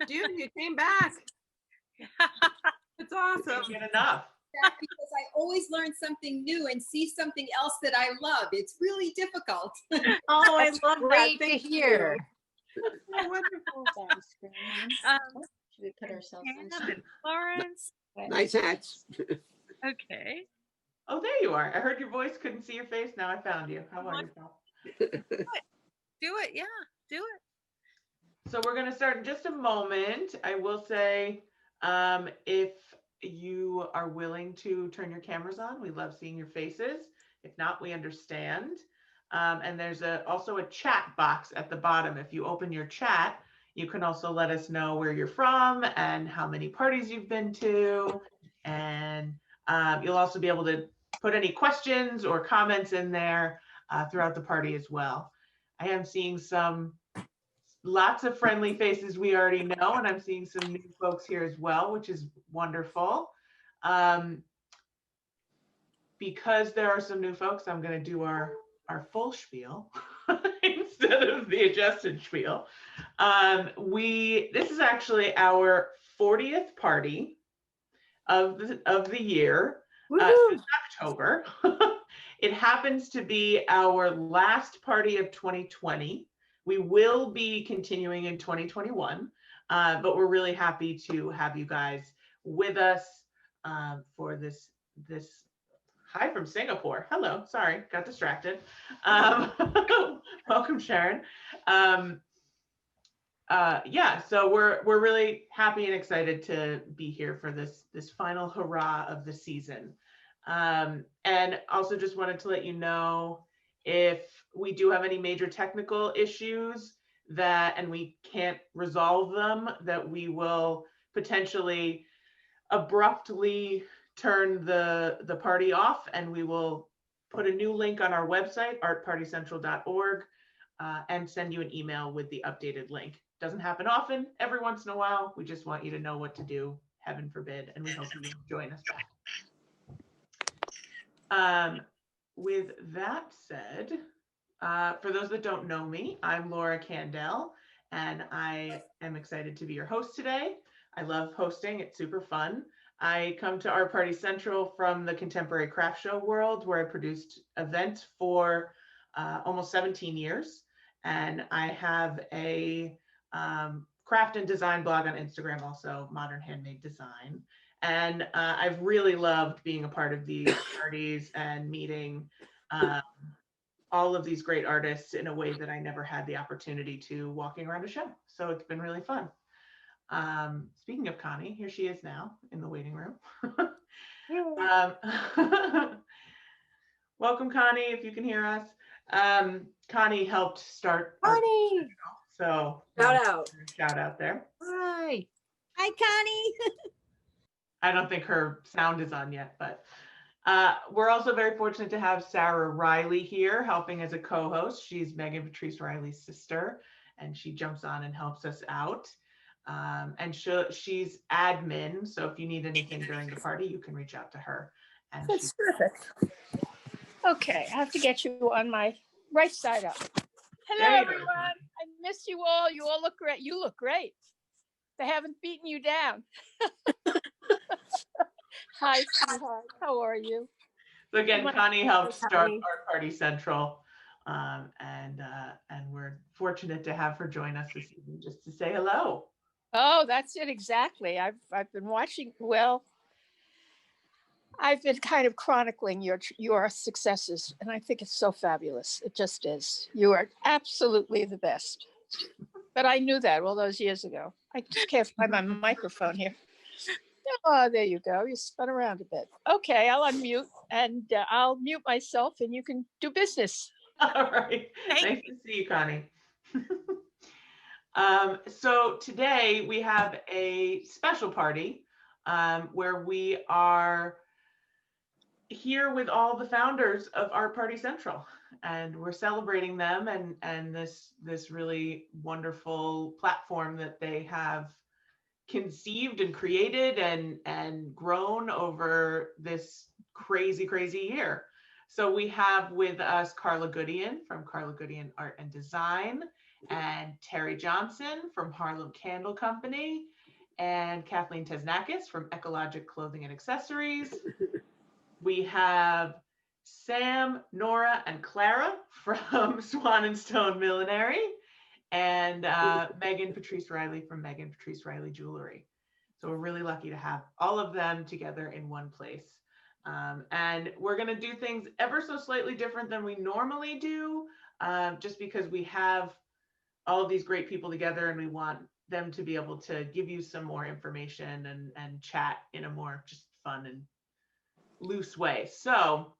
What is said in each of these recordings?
dude, you came back. It's awesome. Get enough. Because I always learn something new and see something else that I love. It's really difficult. Oh, I love Great that. to Thank hear. you. Oh, wonderful. Should we put ourselves on? Pam and Florence. Nice hats. Okay. Oh, there you are. I heard your voice, couldn't see your face. Now I found you. How are you, Paul? Do it. Yeah, do it. So we're going to start in just a moment. I will say, if you are willing to turn your cameras on, we love seeing your faces. If not, we understand. And there's also a chat box at the bottom. If you open your chat, you can also let us know where you're from and how many parties you've been to. And you'll also be able to put any questions or comments in there throughout the party as well. I am seeing lots of friendly faces we already know, and I'm seeing some new folks here as well, which is wonderful. Because there are some new folks, I'm going to do our full spiel instead of the adjusted spiel. This is actually our 40th party of the year. Since October. It happens to be our last party of 2020. We will be continuing in 2021, but we're really happy to have you guys with us for this. Hi from Singapore. Hello, sorry, got distracted. Welcome, Sharon. Yeah, so we're really happy and excited to be here for this final hurrah of the season. And also just wanted to let you know, if we do have any major technical issues and we can't resolve them, that we will potentially abruptly turn the party off, and we will put a new link on our website, artpartycentral.org, and send you an email with the updated link. Doesn't happen often, every once in a while. We just want you to know what to do, heaven forbid, and we hope you will join us back. With that said, for those that don't know me, I'm Laura Candell, and I am excited to be your host today. I love hosting, it's super fun. I come to Art Party Central from the contemporary craft show world, where I produced events for almost 17 years. And I have a craft and design blog on Instagram, also Modern Handmade Design. And I've really loved being a part of these parties and meeting all of these great artists in a way that I never had the opportunity to walking around a show. So it's been really fun. Speaking of Connie, here she is now in the waiting room. Welcome, Connie, if you can hear us. Connie helped start. Connie! So shout out there. Hi. Hi, Connie. I don't think her sound is on yet, but we're also very fortunate to have Sarah Riley here helping as a co-host. She's Meghan Patrice Riley's sister, and she jumps on and helps us out. And she's admin, so if you need anything during the party, you can reach out to her. And That's perfect. Okay, I have to get you on my right side up. Hello, everyone. I miss you all. You all look great. You look great. They haven't beaten you down. Hi, sweetheart. How are you? So again, Connie helped start Art Party Central, and we're fortunate to have her join us this evening just to say hello. Oh, that's it exactly. I've been watching. Well, I've been kind of chronicling your successes, and I think it's so fabulous. It just is. You are absolutely the best. But I knew that all those years ago. I just can't find my microphone here. Oh, there you go. You spun around a bit. Okay, I'll unmute, and I'll mute myself, and you can do business. All right. Nice to see you, Connie. So today we have a special party where we are here with all the founders of Art Party Central, and we're celebrating them and this really wonderful platform that they have conceived and created and grown over this crazy year. So we have with us Karla GUDEON from Karla GUDEON Art and Design, and Teri Johnson from Harlem Candle Company, and Kathleen Tesnakis from Ekologic Clothing and Accessories. We have Sam, Nora, and Clara from Swan&Stone Millinery, and Meghan Patrice Riley from Meghan Patrice Riley Jewelry. So we're really lucky to have all of them together in one place. And we're going to do things ever so slightly different than we normally do, just because we have all of these great people together and we want them to be able to give you some more information and chat in a more just fun and loose way. So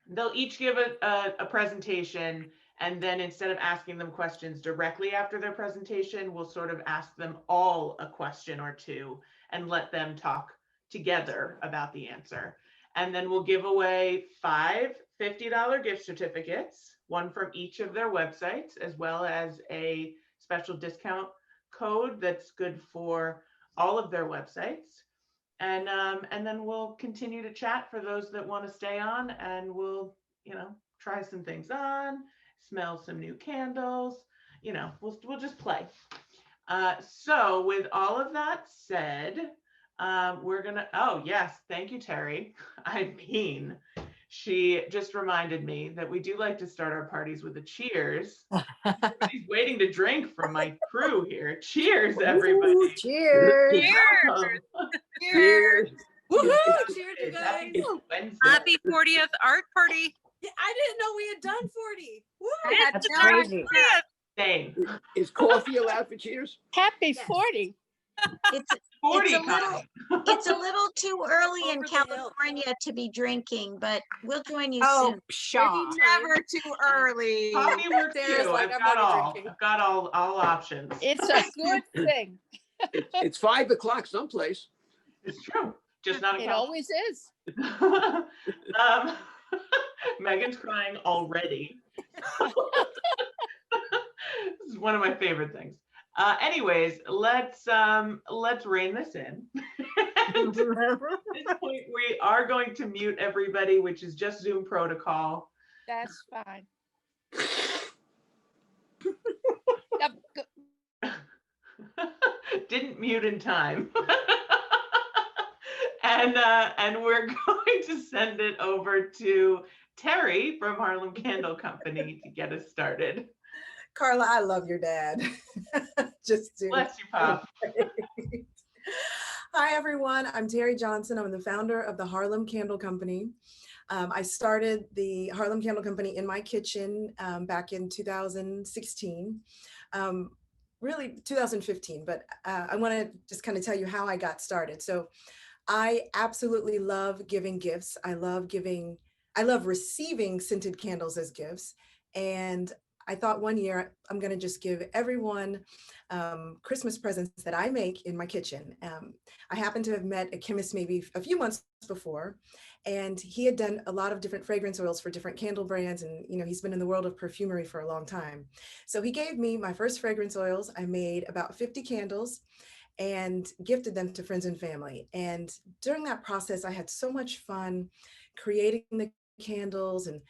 they'll each give a presentation, and then instead of asking them questions directly after their presentation, we'll sort of ask them all a question or two and let them talk together about the answer. And then we'll give away 5 $50 gift certificates, one from each of their websites, as well as a special discount code that's good for all of their websites. And then we'll continue to chat for those that want to stay on, and we'll, try some things on, smell some new candles, we'll just play. So with all of that said, we're gonna, oh yes, thank you, Teri. I mean, she just reminded me that we do like to start our parties with a cheers. She's waiting to drink from my crew here. Cheers, everybody. Ooh, cheers. Welcome. Cheers. Woohoo! Cheers, you guys. Happy Wednesday. Happy 40th art party. Yeah, I didn't know we had done 40. Woo! That's crazy. Same. Is coffee allowed for cheers? Happy Yes. 40. It's 40 a little- kind. it's a little too early in Over the hill. California to be drinking, but we'll join you Oh, soon. pshaw. Never too early. Coffee works Sarah's too. like, I've I'm got not all. drinking. I've got all options. It's a good thing. It's 5 o'clock someplace. It's true. Just not in It California. always is. Megan's crying already. This is one of my favorite things. Anyways, let's rein this in. At this point, we are going to mute everybody, which is just Zoom protocol. That's fine. Yep, Didn't mute in time. And we're going to send it over to Teri from Harlem Candle Company to get us started. Karla, I love your dad. Just to Bless you, Pop. Hi, everyone. I'm Teri Johnson. I'm the founder of the Harlem Candle Company. I started the Harlem Candle Company in my kitchen back in 2016, really 2015, but I want to just kind of tell you how I got started. So I absolutely love giving gifts. I love receiving scented candles as gifts. And I thought one year I'm going to just give everyone Christmas presents that I make in my kitchen. I happened to have met a chemist maybe a few months before, and he had done a lot of different fragrance oils for different candle brands. And, he's been in the world of perfumery for a long time. So he gave me my first fragrance oils. I made about 50 candles and gifted them to friends and family. And during that process, I had so much fun creating the candles and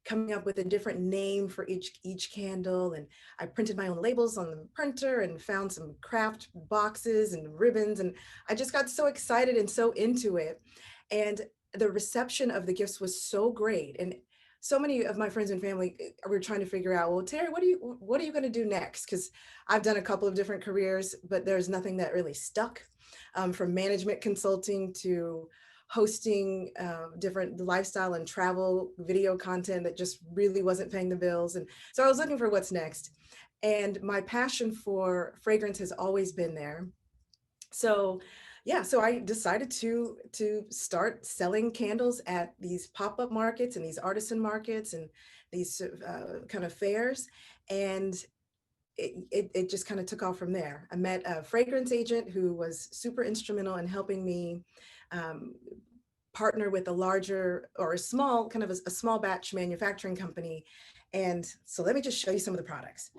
coming up with a different name for each candle. And I printed my own labels on the printer and found some craft boxes and ribbons. And I just got so excited and so into it. And the reception of the gifts was so great. And so many of my friends and family were trying to figure out, well, Teri, what are you going to do next? Because I've done a couple of different careers, but there's nothing that really stuck, from management consulting to hosting different lifestyle and travel video content that just really wasn't paying the bills. And so I was looking for what's next. And my passion for fragrance has always been there. So I decided to start selling candles at these pop-up markets and these artisan markets and these kind of fairs. And it just kind of took off from there. I met a fragrance agent who was super instrumental in helping me partner with a larger or a small batch manufacturing company. And so let me just show you some of the products.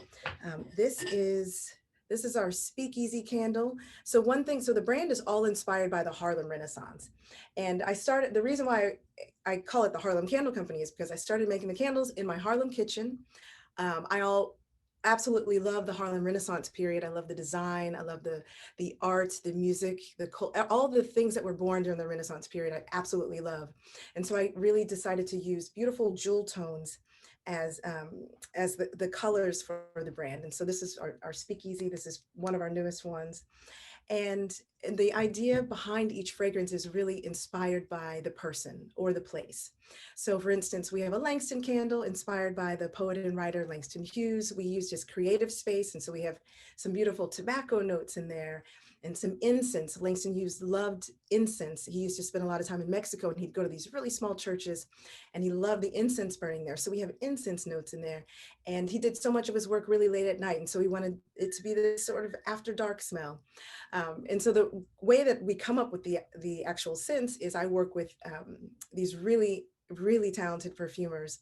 This is our Speakeasy candle. So the brand is all inspired by the Harlem Renaissance. And the reason why I call it the Harlem Candle Company is because I started making the candles in my Harlem kitchen. I absolutely love the Harlem Renaissance period. I love the design. I love the art, the music, all the things that were born during the Renaissance period. I absolutely love. And so I really decided to use beautiful jewel tones as the colors for the brand. And so this is our speakeasy. This is one of our newest ones. And the idea behind each fragrance is really inspired by the person or the place. So for instance, we have a Langston candle inspired by the poet and writer Langston Hughes. We use just creative space. And so we have some beautiful tobacco notes in there and some incense. Langston Hughes loved incense. He used to spend a lot of time in Mexico, and he'd go to these really small churches, and he loved the incense burning there. So we have incense notes in there. And he did so much of his work really late at night. And so we wanted it to be this sort of after dark smell. And so the way that we come up with the actual scents is I work with these really talented perfumers,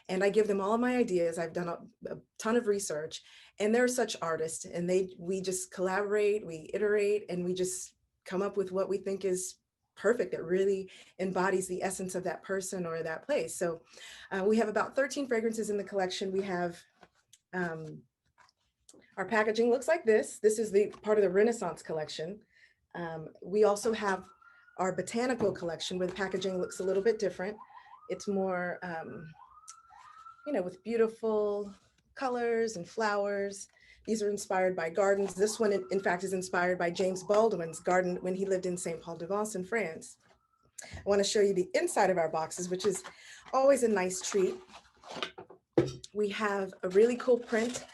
and I give them all of my ideas. I've done a ton of research, and they're such artists, and we just collaborate, we iterate, and we just come up with what we think is perfect, that really embodies the essence of that person or that place. So we have about 13 fragrances in the collection. We have our packaging looks like this. This is the part of the Renaissance collection. We also have our botanical collection, where the packaging looks a little bit different. It's more, with beautiful colors and flowers. These are inspired by gardens. This one, in fact, is inspired by James Baldwin's garden when he lived in St. Paul de Vence in France. I want to show you the inside of our boxes, which is always a nice treat. We have a really cool print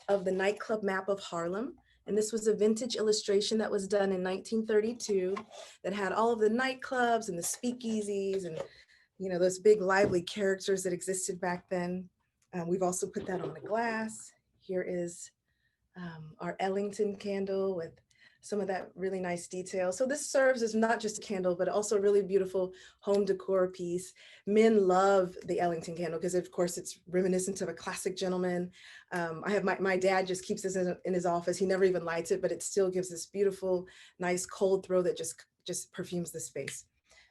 of the nightclub map of Harlem. And this was a vintage illustration that was done in 1932 that had all of the nightclubs and the speakeasies and, those big lively characters that existed back then. We've also put that on the glass. Here is our Ellington candle with some of that really nice detail. So this serves as not just a candle, but also a really beautiful home decor piece. Men love the Ellington candle because, of course, it's reminiscent of a classic gentleman. I have my dad just keeps this in his office. He never even lights it, but it still gives this beautiful, nice cold throw that just perfumes the space.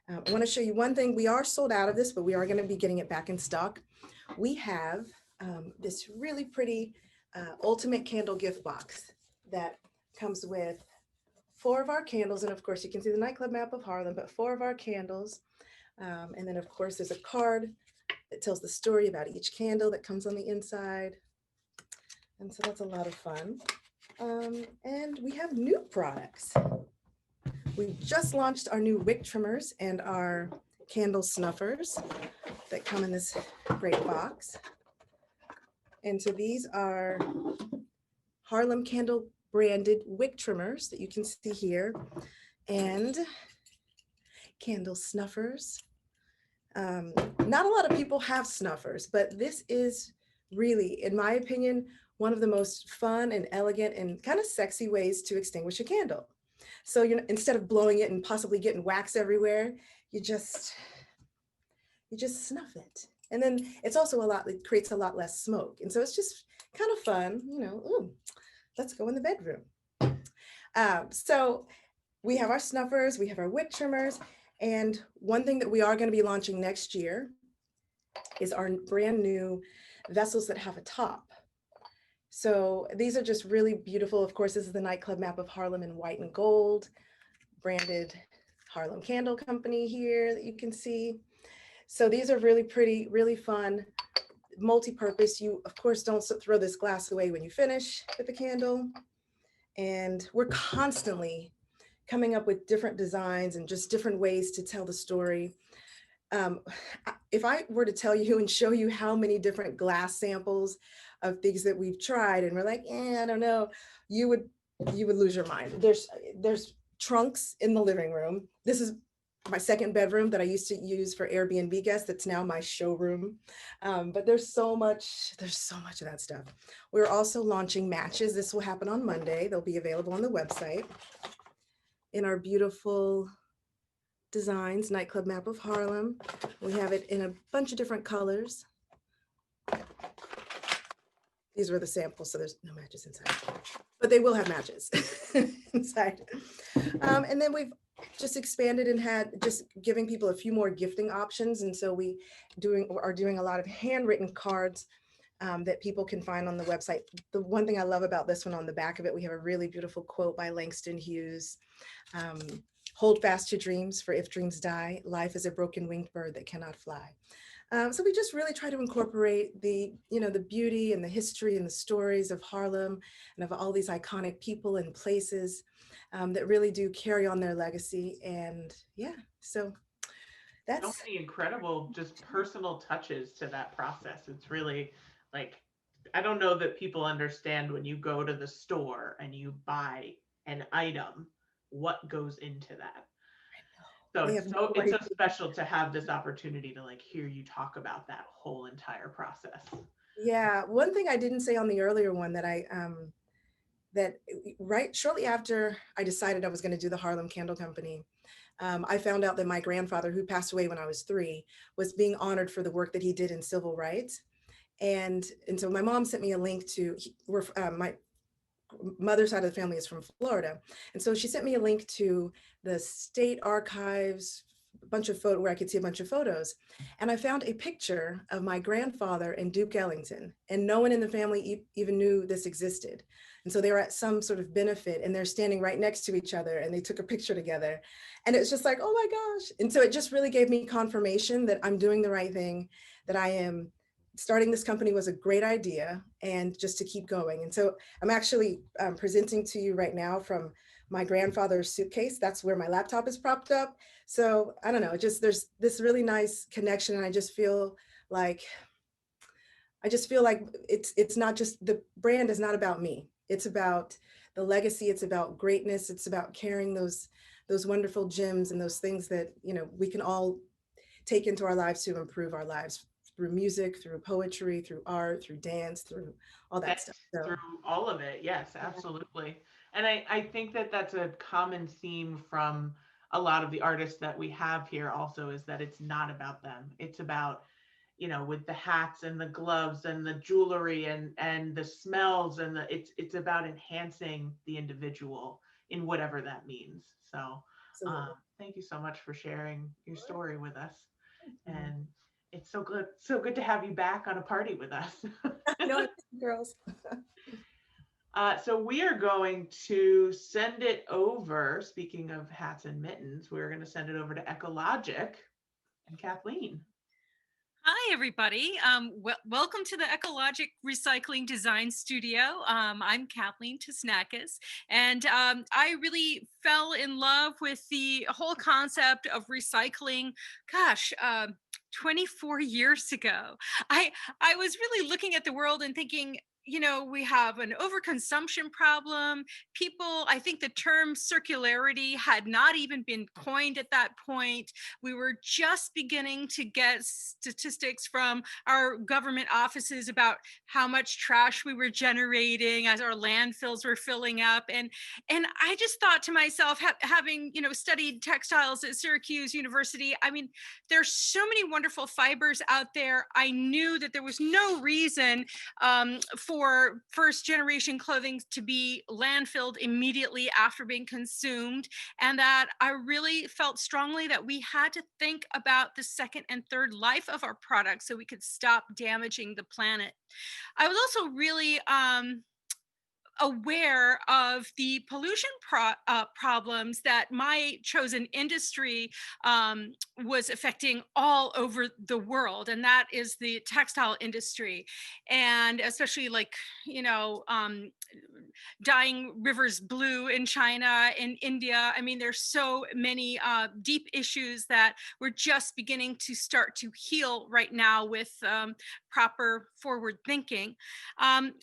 I want to show you one thing. We are sold out of this, but we are going to be getting it back in stock. We have this really pretty ultimate candle gift box that comes with 4 of our candles. And of course, you can see the nightclub map of Harlem, but 4 of our candles. And then, of course, there's a card that tells the story about each candle that comes on the inside. And so that's a lot of fun. And we have new products. We just launched our new wick trimmers and our candle snuffers that come in this great box. And so these are Harlem Candle branded wick trimmers that you can see here, and candle snuffers. Not a lot of people have snuffers, but this is really, in my opinion, one of the most fun and elegant and kind of sexy ways to extinguish a candle. So instead of blowing it and possibly getting wax everywhere, you just snuff it. And then it creates a lot less smoke. And so it's just kind of fun, ooh, let's go in the bedroom. So we have our snuffers, we have our wick trimmers, and one thing that we are going to be launching next year is our brand new vessels that have a top. So these are just really beautiful. Of course, this is the nightclub map of Harlem in white and gold, branded Harlem Candle Company here that you can see. So these are really pretty, really fun, multi-purpose. You, of course, don't throw this glass away when you finish with the candle. And we're constantly coming up with different designs and just different ways to tell the story. If I were to tell you and show you how many different glass samples of things that we've tried and we're like, I don't know, you would lose your mind. There's trunks in the living room. This is my second bedroom that I used to use for Airbnb guests. That's now my showroom. But there's so much of that stuff. We're also launching matches. This will happen on Monday. They'll be available on the website in our beautiful designs, nightclub map of Harlem. We have it in a bunch of different colors. These were the samples, so there's no matches inside, but they will have matches inside. And then we've just expanded and had just giving people a few more gifting options. And so we are doing a lot of handwritten cards that people can find on the website. The one thing I love about this one, on the back of it, we have a really beautiful quote by Langston Hughes. Hold fast to dreams, for if dreams die, life is a broken winged bird that cannot fly. So we just really try to incorporate the, the beauty and the history and the stories of Harlem and of all these iconic people and places that really do carry on their legacy. And yeah, so So that's many incredible, just personal touches to that process. It's really like, I don't know that people understand when you go to the store and you buy an item, what goes into that. So They it's have so no it's so idea. special to have this opportunity to like hear you talk about that whole entire process. Yeah, one thing I didn't say on the earlier one that right shortly after I decided I was going to do the Harlem Candle Company, I found out that my grandfather, who passed away when I was 3, was being honored for the work that he did in civil rights. And so my mom sent me a link to, my mother's side of the family is from Florida. And so she sent me a link to the state archives, a bunch of photos where I could see a bunch of photos. And I found a picture of my grandfather and Duke Ellington, and no one in the family even knew this existed. And so they were at some sort of benefit and they're standing right next to each other and they took a picture together. And it's just like, oh my gosh. And so it just really gave me confirmation that I'm doing the right thing, that I am starting this company was a great idea, and just to keep going. And so I'm actually presenting to you right now from my grandfather's suitcase. That's where my laptop is propped up. So I don't know, just there's this really nice connection. And I just feel like it's not just, the brand is not about me. It's about the legacy. It's about greatness. It's about carrying those wonderful gems and those things that, we can all take into our lives to improve our lives, through music, through poetry, through art, through dance, through all that stuff. So, Through all of it, yes, absolutely. And I think that that's a common theme from a lot of the artists that we have here also, is that it's not about them. It's about, with the hats and the gloves and the jewelry and the smells and it's about enhancing the individual in whatever that means. So absolutely. thank you so much for sharing your story with us. And it's so good to have you back on a party with us. No, girls. So we are going to send it over. Speaking of hats and mittens, we're going to send it over to Ekologic and Kathleen. Hi, everybody. Welcome to the Ekologic Recycling Design Studio. I'm Kathleen Tesnakis, and I really fell in love with the whole concept of recycling. Gosh, 24 years ago. I was really looking at the world and thinking, we have an overconsumption problem. People, I think the term circularity had not even been coined at that point. We were just beginning to get statistics from our government offices about how much trash we were generating as our landfills were filling up. And I just thought to myself, having, studied textiles at Syracuse University, I mean, there's so many wonderful fibers out there. I knew that there was no reason for first generation clothing to be landfilled immediately after being consumed, and that I really felt strongly that we had to think about the second and third life of our products so we could stop damaging the planet. I was also really aware of the pollution problems that my chosen industry was affecting all over the world, and that is the textile industry, and especially dyeing rivers blue in China, in India. I mean, there's so many deep issues that we're just beginning to start to heal right now with proper forward thinking.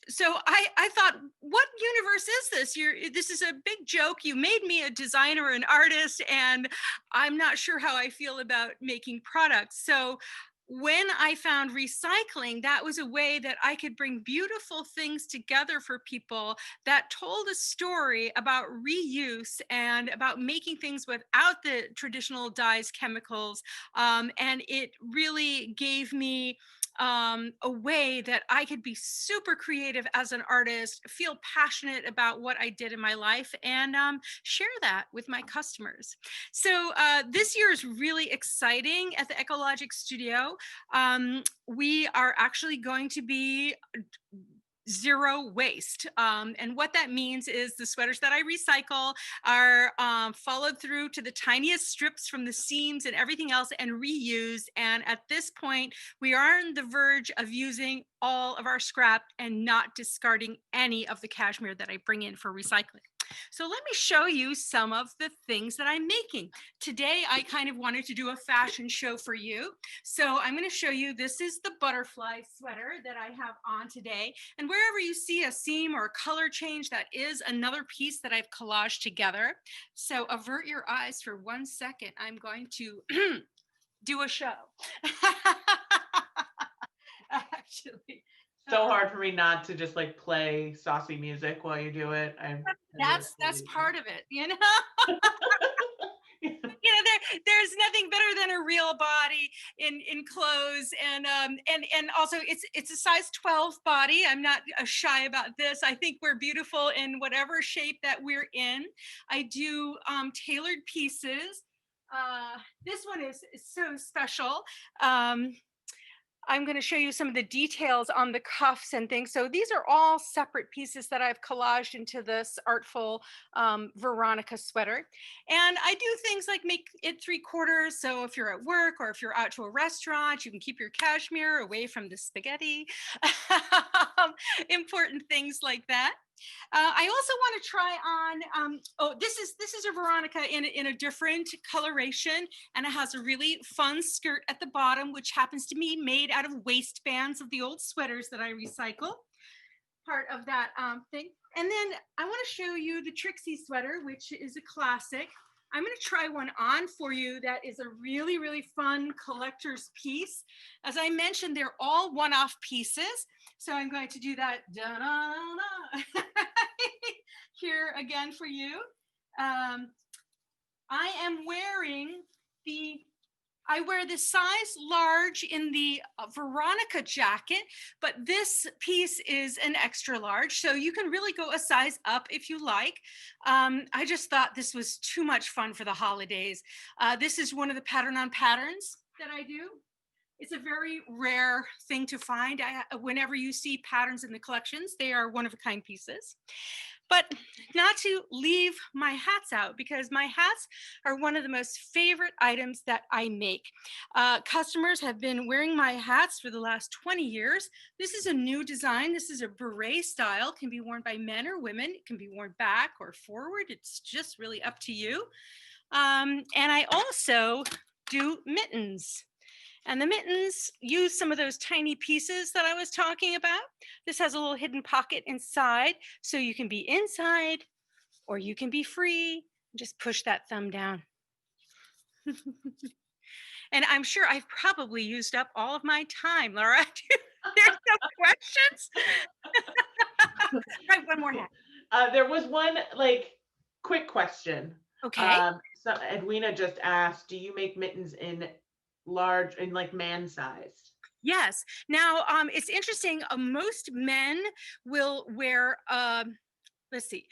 So I thought, what universe is this? This is a big joke. You made me a designer, an artist, and I'm not sure how I feel about making products. So when I found recycling, that was a way that I could bring beautiful things together for people that told a story about reuse and about making things without the traditional dyes, chemicals. And it really gave me a way that I could be super creative as an artist, feel passionate about what I did in my life, and share that with my customers. So this year is really exciting at the Ekologic Studio. We are actually going to be zero waste. And what that means is the sweaters that I recycle are followed through to the tiniest strips from the seams and everything else and reused. And at this point, we are on the verge of using all of our scrap and not discarding any of the cashmere that I bring in for recycling. So let me show you some of the things that I'm making. Today, I kind of wanted to do a fashion show for you. So I'm going to show you, this is the butterfly sweater that I have on today. And wherever you see a seam or a color change, that is another piece that I've collaged together. So avert your eyes for 1 second. I'm going to do a show. Actually. So hard for me not to just like play saucy music while you do it. That's part of it, you know. There's nothing better than a real body in clothes, and also it's a size 12 body. I'm not shy about this. I think we're beautiful in whatever shape that we're in. I do tailored pieces. This one is so special. I'm going to show you some of the details on the cuffs and things. So these are all separate pieces that I've collaged into this artful Veronica sweater. And I do things like make it 3/4. So if you're at work or if you're out to a restaurant, you can keep your cashmere away from the spaghetti. Important things like that. I also want to try on, oh, this is a Veronica in a different coloration, and it has a really fun skirt at the bottom, which happens to be made out of waistbands of the old sweaters that I recycle, part of that thing. And then I want to show you the Trixie sweater, which is a classic. I'm going to try one on for you that is a really, really fun collector's piece. As I mentioned, they're all one-off pieces. So I'm going to do that here again for you. I am wearing I wear the size large in the Veronica jacket, but this piece is an extra large. So you can really go a size up if you like. I just thought this was too much fun for the holidays. This is one of the pattern on patterns that I do. It's a very rare thing to find. Whenever you see patterns in the collections, they are one-of-a-kind pieces. But not to leave my hats out, because my hats are one of the most favorite items that I make. Customers have been wearing my hats for the last 20 years. This is a new design. This is a beret style. It can be worn by men or women. It can be worn back or forward. It's just really up to you. And I also do mittens. And the mittens use some of those tiny pieces that I was talking about. This has a little hidden pocket inside, so you can be inside or you can be free. Just push that thumb down. And I'm sure I've probably used up all of my time, Laura. There's no questions. Right, one more hat. There was one like quick question. Okay. So Edwina just asked, do you make mittens in large, in like man sized? Yes. Now, it's interesting. Most men will wear, let's see,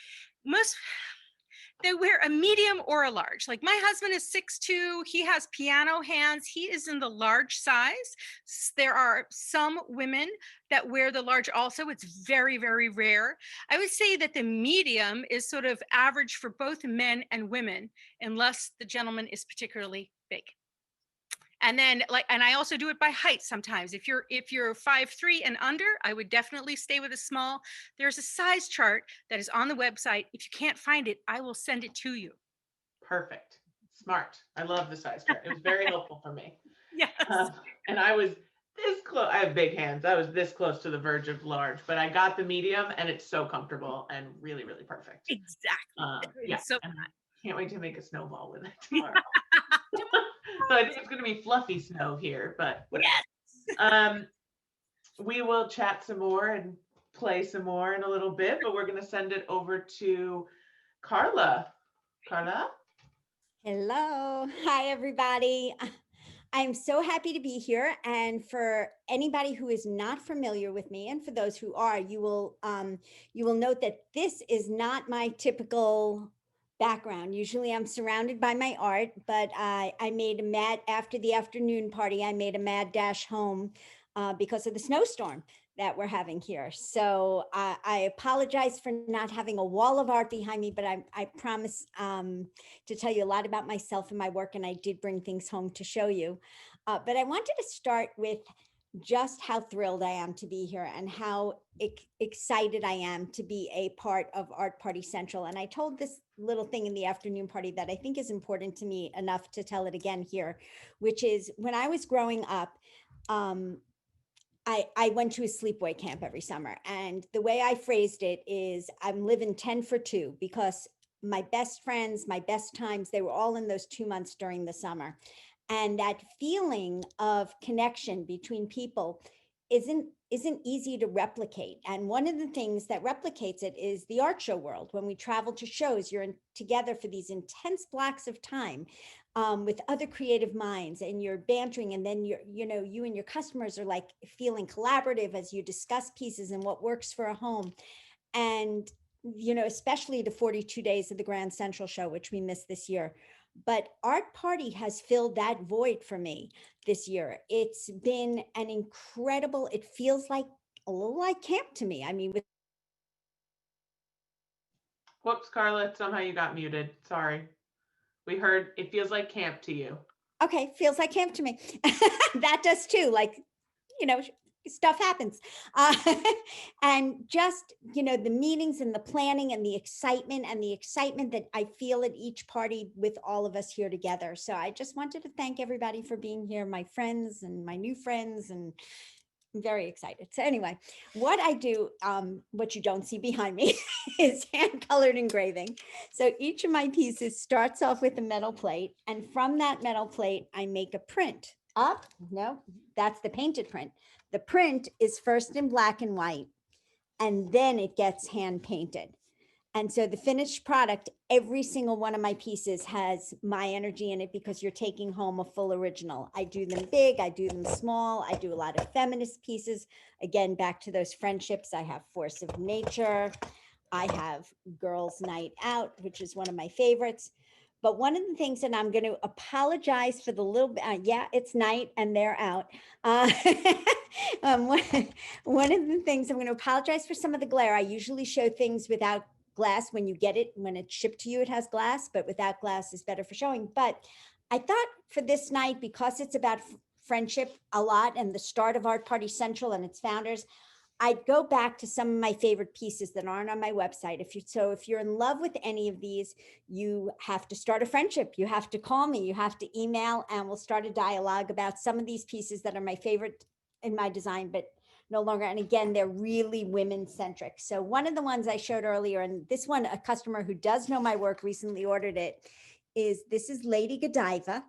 they wear a medium or a large. Like my husband is 6'2". He has piano hands. He is in the large size. There are some women that wear the large also. It's very, very rare. I would say that the medium is sort of average for both men and women, unless the gentleman is particularly big. And then and I also do it by height sometimes. If you're 5'3" and under, I would definitely stay with a small. There's a size chart that is on the website. If you can't find it, I will send it to you. Perfect. Smart. I love the size chart. It was very helpful for me. Yes. And I was this close. I have big hands. I was this close to the verge of large, but I got the medium and it's so comfortable and really, really perfect. Exactly. Yeah. So and I can't wait to make a snowball with it tomorrow. So I think it's going to be fluffy snow here, but yes. We will chat some more and play some more in a little bit, but we're going to send it over to Karla. Karla? Hello. Hi, everybody. I'm so happy to be here. And for anybody who is not familiar with me, and for those who are, you will note that this is not my typical background. Usually I'm surrounded by my art, but I made a mad, after the afternoon party, I made a mad dash home because of the snowstorm that we're having here. So I apologize for not having a wall of art behind me, but I promise to tell you a lot about myself and my work, and I did bring things home to show you. But I wanted to start with just how thrilled I am to be here and how excited I am to be a part of Art Party Central. And I told this little thing in the afternoon party that I think is important to me enough to tell it again here, which is when I was growing up, I went to a sleepaway camp every summer. And the way I phrased it is I'm living 10 for 2 because my best friends, my best times, they were all in those 2 months during the summer. And that feeling of connection between people isn't easy to replicate. And one of the things that replicates it is the art show world. When we travel to shows, you're together for these intense blocks of time with other creative minds, and you're bantering, and then you and your customers are like feeling collaborative as you discuss pieces and what works for a home. And especially the 42 days of the Grand Central Show, which we missed this year. But Art Party has filled that void for me this year. It's been an incredible, it feels like a little like camp to me. I mean, Whoops, Karla, somehow you got muted. Sorry. We heard it feels like camp to you. Okay, feels like camp to me. That does too. Like, stuff happens. And just, the meetings and the planning and the excitement that I feel at each party with all of us here together. So I just wanted to thank everybody for being here, my friends and my new friends, and I'm very excited. So anyway, what I do, what you don't see behind me is hand colored engraving. So each of my pieces starts off with a metal plate. And from that metal plate, I make a print. No, that's the painted print. The print is first in black and white, and then it gets hand painted. And so the finished product, every single one of my pieces has my energy in it because you're taking home a full original. I do them big, I do them small, I do a lot of feminist pieces. Again, back to those friendships, I have Force of Nature, I have Girls Night Out, which is one of my favorites. But one of the things that I'm going to apologize for the little bit, yeah, it's night and they're out. One of the things I'm going to apologize for some of the glare. I usually show things without glass. When you get it, when it's shipped to you, it has glass, but without glass is better for showing. But I thought for this night, because it's about friendship a lot and the start of Art Party Central and its founders, I'd go back to some of my favorite pieces that aren't on my website. If you're in love with any of these, you have to start a friendship. You have to call me, you have to email, and we'll start a dialogue about some of these pieces that are my favorite in my design, but no longer. And again, they're really women centric. So one of the ones I showed earlier, and this one, a customer who does know my work recently ordered it, this is Lady Godiva.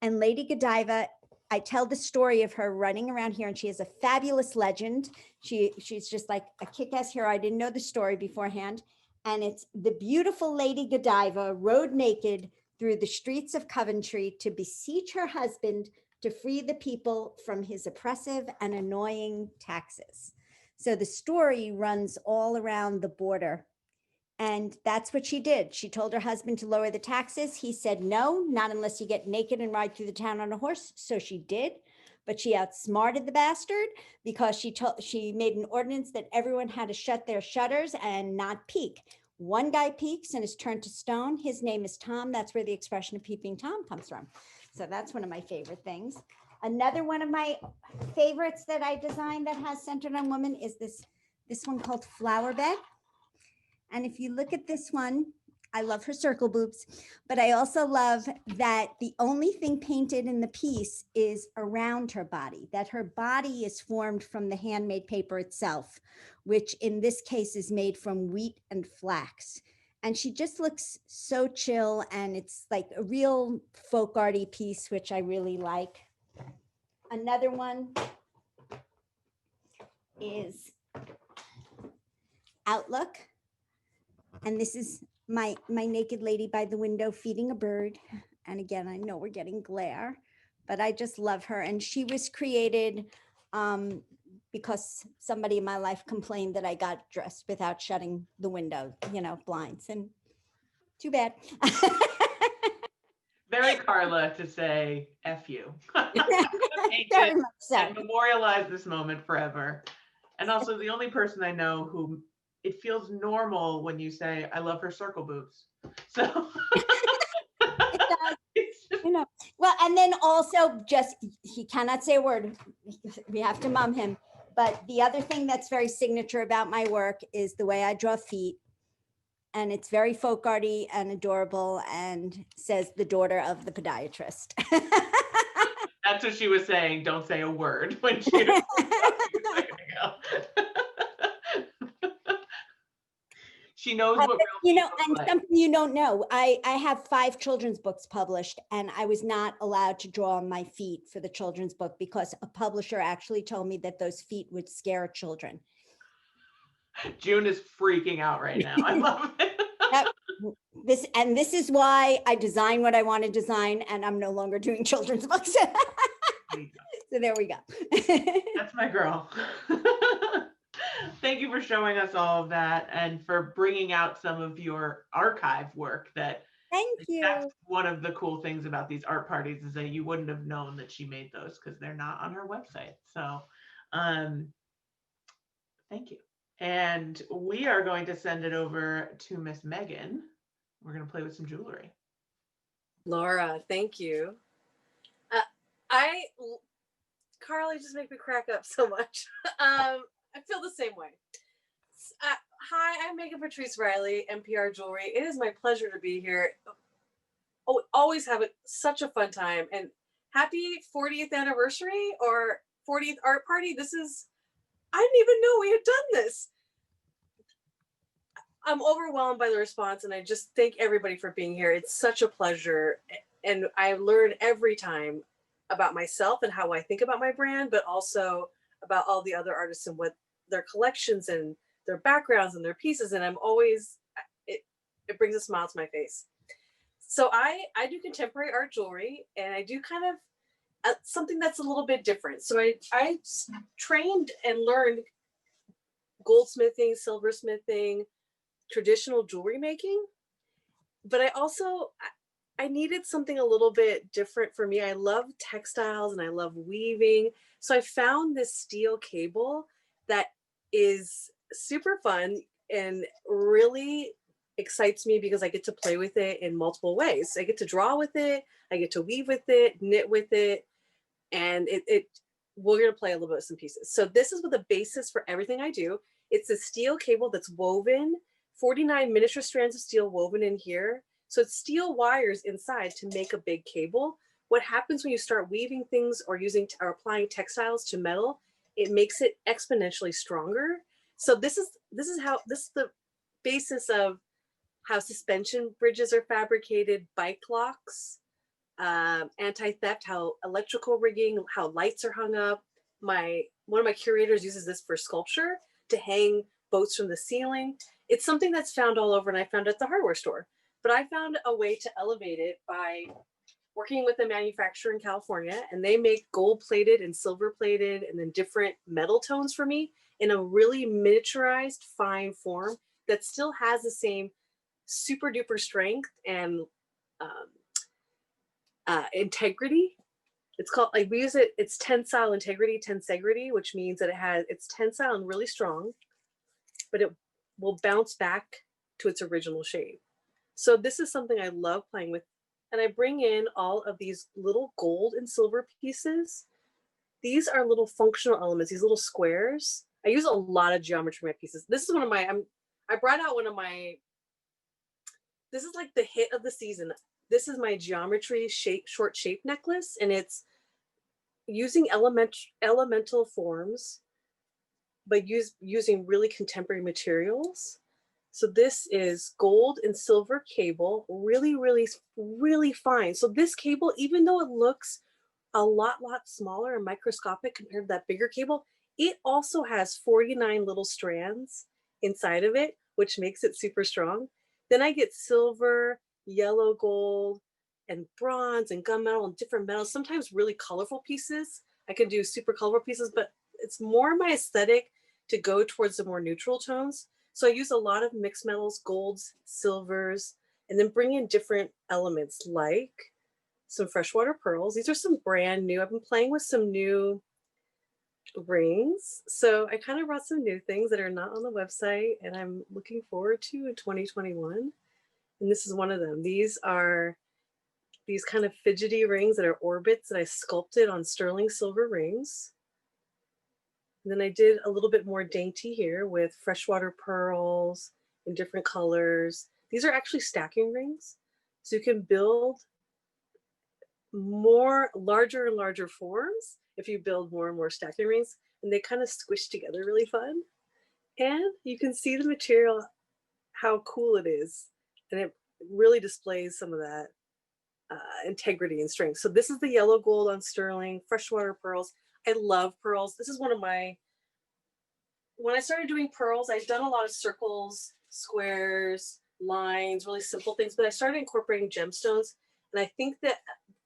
And Lady Godiva, I tell the story of her running around here, and she has a fabulous legend. She's just like a kick-ass hero. I didn't know the story beforehand. And it's the beautiful Lady Godiva rode naked through the streets of Coventry to beseech her husband to free the people from his oppressive and annoying taxes. So the story runs all around the border. And that's what she did. She told her husband to lower the taxes. He said, no, not unless you get naked and ride through the town on a horse. So she did, but she outsmarted the bastard because she made an ordinance that everyone had to shut their shutters and not peek. One guy peeks and is turned to stone. His name is Tom. That's where the expression of peeping Tom comes from. So that's one of my favorite things. Another one of my favorites that I designed that has centered on women is this one called Flower Bed. And if you look at this one, I love her circle boobs, but I also love that the only thing painted in the piece is around her body, that her body is formed from the handmade paper itself, which in this case is made from wheat and flax. And she just looks so chill, and it's like a real folk arty piece, which I really like. Another one is Outlook. And this is my naked lady by the window feeding a bird. And again, I know we're getting glare, but I just love her. And she was created because somebody in my life complained that I got dressed without shutting the window, blinds, and too bad. Very Karla to say F you. Very much so. And memorialize this moment forever. And also the only person I know who it feels normal when you say, I love her circle boobs. So It does. Well, and then also just, he cannot say a word. We have to mum him. But the other thing that's very signature about my work is the way I draw feet. And it's very folk arty and adorable and says the daughter of the podiatrist. That's what she was saying. Don't say a word when she was a second ago. She knows what real feet look and like. something you don't know. I have 5 children's books published, and I was not allowed to draw on my feet for the children's book because a publisher actually told me that those feet would scare children. June is freaking out right now. I love it. This is why I design what I want to design, and I'm no longer doing children's books. So there we go. That's my girl. Thank you for showing us all of that and for bringing out some of your archive work. Thank you. That's one of the cool things about these art parties is that you wouldn't have known that she made those because they're not on her website. So thank you. And we are going to send it over to Miss Meghan. We're going to play with some jewelry. Laura, thank you. Karla just make me crack up so much. I feel the same way. Hi, I'm Meghan Patrice Riley, NPR Jewelry. It is my pleasure to be here. Oh, always have such a fun time. And happy 40th anniversary or 40th art party. I didn't even know we had done this. I'm overwhelmed by the response, and I just thank everybody for being here. It's such a pleasure. And I learn every time about myself and how I think about my brand, but also about all the other artists and what their collections and their backgrounds and their pieces. And I'm always, it brings a smile to my face. So I do contemporary art jewelry, and I do kind of something that's a little bit different. So I trained and learned goldsmithing, silversmithing, traditional jewelry making, but I needed something a little bit different for me. I love textiles and I love weaving. So I found this steel cable that is super fun and really excites me because I get to play with it in multiple ways. I get to draw with it, I get to weave with it, knit with it, and we're gonna play a little bit of some pieces. So this is what the basis for everything I do. It's a steel cable that's woven, 49 miniature strands of steel woven in here. So it's steel wires inside to make a big cable. What happens when you start weaving things or applying textiles to metal, it makes it exponentially stronger. So this is the basis of how suspension bridges are fabricated, bike locks, anti-theft, how electrical rigging, how lights are hung up. One of my curators uses this for sculpture to hang boats from the ceiling. It's something that's found all over, and I found it at the hardware store. But I found a way to elevate it by working with a manufacturer in California, and they make gold plated and silver plated and then different metal tones for me in a really miniaturized fine form that still has the same super duper strength and integrity. It's called, like, we use it, it's tensile integrity, tensegrity, which means that it's tensile and really strong, but it will bounce back to its original shape. So this is something I love playing with. And I bring in all of these little gold and silver pieces. These are little functional elements, these little squares. I use a lot of geometry in my pieces. This is I brought out this is like the hit of the season. This is my geometry short shape necklace, and it's using elemental forms, but using really contemporary materials. So this is gold and silver cable, really, really, really fine. So this cable, even though it looks a lot smaller and microscopic compared to that bigger cable, it also has 49 little strands inside of it, which makes it super strong. Then I get silver, yellow gold, and bronze and gunmetal and different metals, sometimes really colorful pieces. I can do super colorful pieces, but it's more my aesthetic to go towards the more neutral tones. So I use a lot of mixed metals, golds, silvers, and then bring in different elements like some freshwater pearls. These are some brand new. I've been playing with some new rings. So I kind of brought some new things that are not on the website and I'm looking forward to in 2021. And this is one of them. These are these kind of fidgety rings that are orbits that I sculpted on sterling silver rings. And then I did a little bit more dainty here with freshwater pearls in different colors. These are actually stacking rings. So you can build more larger and larger forms if you build more and more stacking rings, and they kind of squish together really fun. And you can see the material, how cool it is. And it really displays some of that integrity and strength. So this is the yellow gold on sterling, freshwater pearls. I love pearls. This is one of my, when I started doing pearls, I'd done a lot of circles, squares, lines, really simple things, but I started incorporating gemstones. And I think that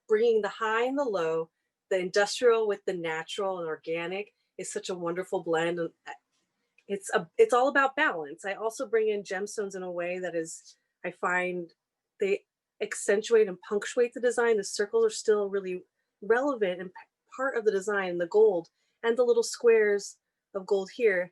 bringing the high and the low, the industrial with the natural and organic is such a wonderful blend. It's all about balance. I also bring in gemstones in a way that is, I find they accentuate and punctuate the design. The circles are still really relevant and part of the design, the gold and the little squares of gold here.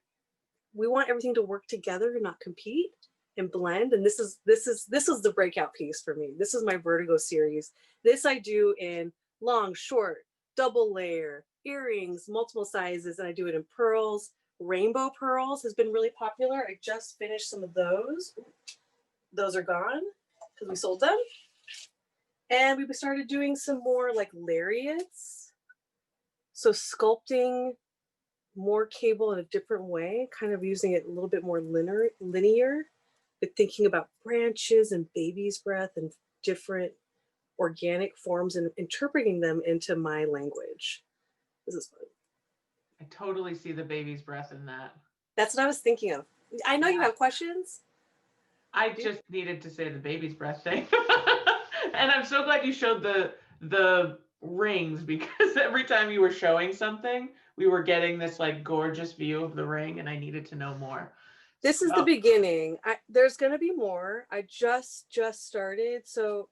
We want everything to work together and not compete and blend. And this is the breakout piece for me. This is my Vertigo series. This I do in long, short, double layer, earrings, multiple sizes, and I do it in pearls. Rainbow pearls has been really popular. I just finished some of those. Those are gone because we sold them. And we started doing some more like lariats. So sculpting more cable in a different way, kind of using it a little bit more linear, but thinking about branches and baby's breath and different organic forms and interpreting them into my language. This is fun. I totally see the baby's breath in that. That's what I was thinking of. I know you have questions. I just needed to say the baby's breath thing. And I'm so glad you showed the rings, because every time you were showing something, we were getting this like gorgeous view of the ring, and I needed to know more. This is the beginning. There's going to be more. I just started. So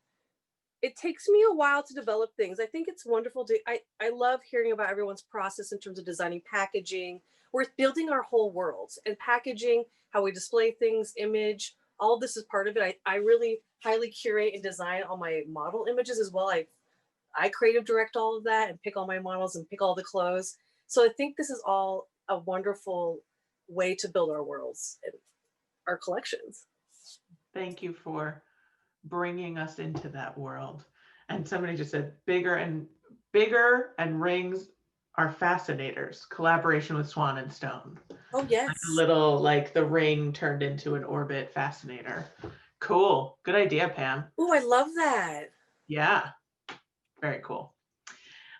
it takes me a while to develop things. I think it's wonderful I love hearing about everyone's process in terms of designing packaging. We're building our whole worlds, and packaging, how we display things, image, all of this is part of it. I really highly curate and design all my model images as well. I creative direct all of that and pick all my models and pick all the clothes. So I think this is all a wonderful way to build our worlds and our collections. Thank you for bringing us into that world. And somebody just said bigger and rings are fascinators. Collaboration with Swan&Stone. Oh yes. Like a little, like the ring turned into an orbit fascinator. Cool. Good idea, Pam. Oh, I love that. Yeah. Very cool.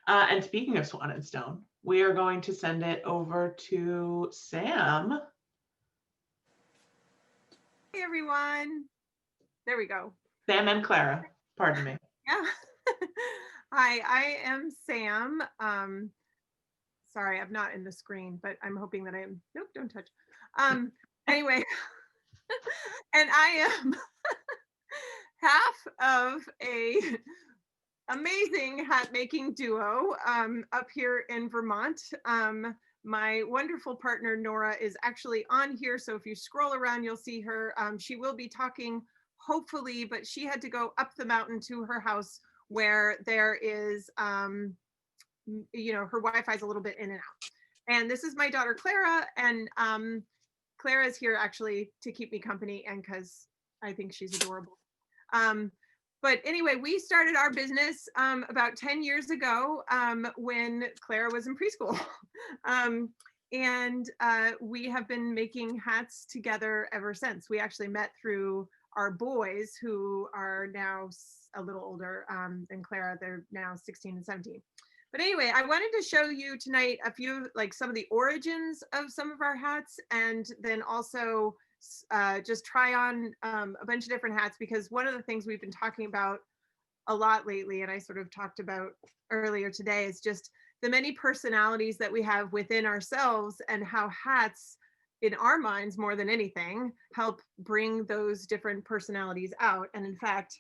And speaking of Swan&Stone, we are going to send it over to Sam. Hey everyone. There we go. Sam and Clara, pardon me. Yeah. Hi, I am Sam. Sorry, I'm not in the screen, but I'm hoping that I am. Nope, don't touch. Anyway, and I am half of a amazing hat making duo up here in Vermont. My wonderful partner Nora is actually on here, so if you scroll around you'll see her. She will be talking hopefully, but she had to go up the mountain to her house where there is her Wi-Fi is a little bit in and out. And this is my daughter Clara, and Clara is here actually to keep me company and because I think she's adorable. But anyway, we started our business about 10 years ago when Clara was in preschool. And we have been making hats together ever since. We actually met through our boys, who are now a little older than Clara. They're now 16 and 17. But anyway, I wanted to show you tonight a few, like some of the origins of some of our hats, and then also just try on a bunch of different hats, because one of the things we've been talking about a lot lately, and I sort of talked about earlier today, is just the many personalities that we have within ourselves, and how hats, in our minds more than anything, help bring those different personalities out. And in fact,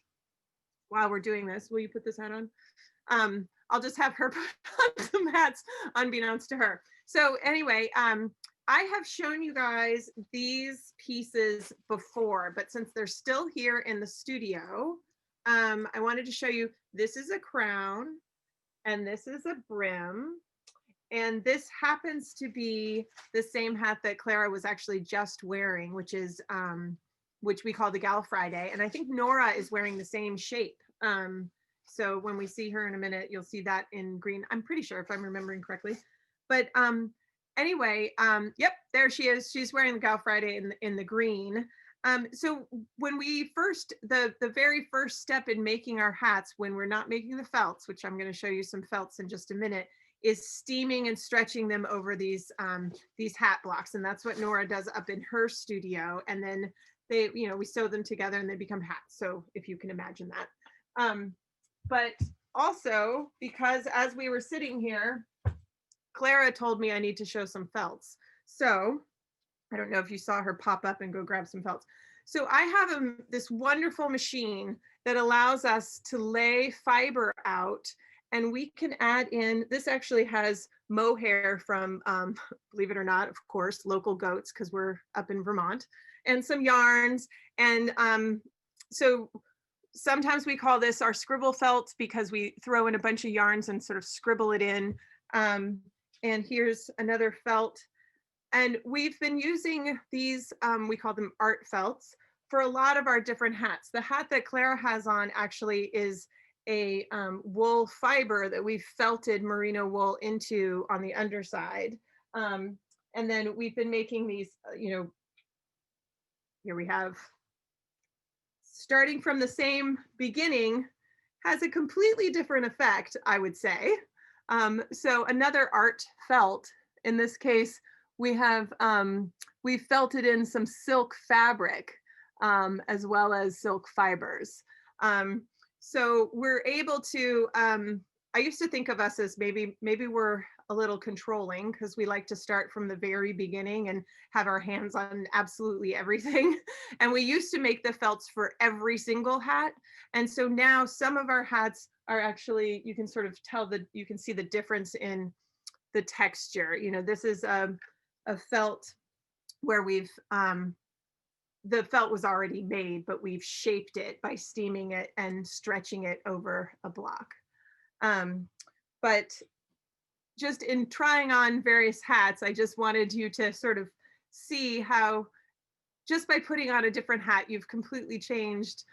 while we're doing this, will you put this hat on? I'll just have her put on some hats unbeknownst to her. So anyway, I have shown you guys these pieces before, but since they're still here in the studio, I wanted to show you, this is a crown and this is a brim. And this happens to be the same hat that Clara was actually just wearing, which is, which we call the Gal Friday. And I think Nora is wearing the same shape. So when we see her in a minute, you'll see that in green. I'm pretty sure, if I'm remembering correctly. But anyway, yep, there she is. She's wearing the Gal Friday in the green. So when we first, the very first step in making our hats, when we're not making the felts, which I'm going to show you some felts in just a minute, is steaming and stretching them over these hat blocks. And that's what Nora does up in her studio. And then they, you know, we sew them together and they become hats. So if you can imagine that. But also, because as we were sitting here, Clara told me I need to show some felts. So I don't know if you saw her pop up and go grab some felts. So I have this wonderful machine that allows us to lay fiber out, and we can add in, this actually has mohair from, believe it or not, of course, local goats, because we're up in Vermont, and some yarns. And so sometimes we call this our scribble felt, because we throw in a bunch of yarns and sort of scribble it in. And here's another felt. And we've been using these, we call them art felts, for a lot of our different hats. The hat that Clara has on actually is a wool fiber that we've felted merino wool into on the underside. And then we've been making these, you know, here we have, starting from the same beginning, has a completely different effect, I would say. So another art felt, in this case, we have, we felted in some silk fabric, as well as silk fibers. So we're able to, I used to think of us as maybe we're a little controlling, because we like to start from the very beginning and have our hands on absolutely everything. And we used to make the felts for every single hat. And so now some of our hats are actually, you can sort of tell that, you can see the difference in the texture. You know, this is a felt where we've, the felt was already made, but we've shaped it by steaming it and stretching it over a block. But just in trying on various hats, I just wanted you to sort of see how, just by putting on a different hat, you've completely changed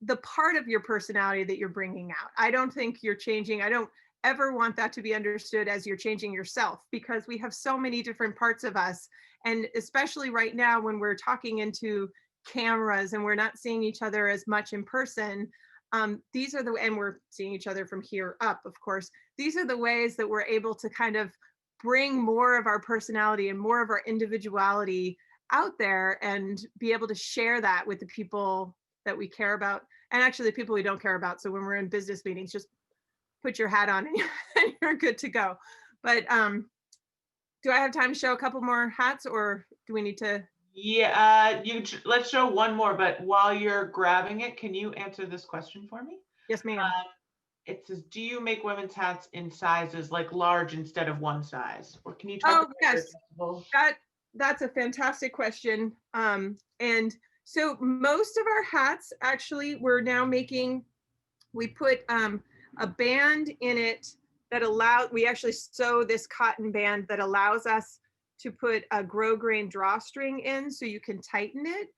the part of your personality that you're bringing out. I don't think you're changing. I don't ever want that to be understood as you're changing yourself, because we have so many different parts of us. And especially right now when we're talking into cameras and we're not seeing each other as much in person, these are the, and we're seeing each other from here up, of course, these are the ways that we're able to kind of bring more of our personality and more of our individuality out there, and be able to share that with the people that we care about, and actually the people we don't care about. So when we're in business meetings, just put your hat on and you're good to go. But do I have time to show a couple more hats, or do we need to? Yeah, let's show one more, but while you're grabbing it, can you answer this question for me? Yes, ma'am. It says, do you make women's hats in sizes like large instead of one size? Or can you talk about yes, your that's a fantastic question. And so most of our hats, actually, we're now making, we put a band in it that we actually sew this cotton band that allows us to put a grosgrain drawstring in, so you can tighten it.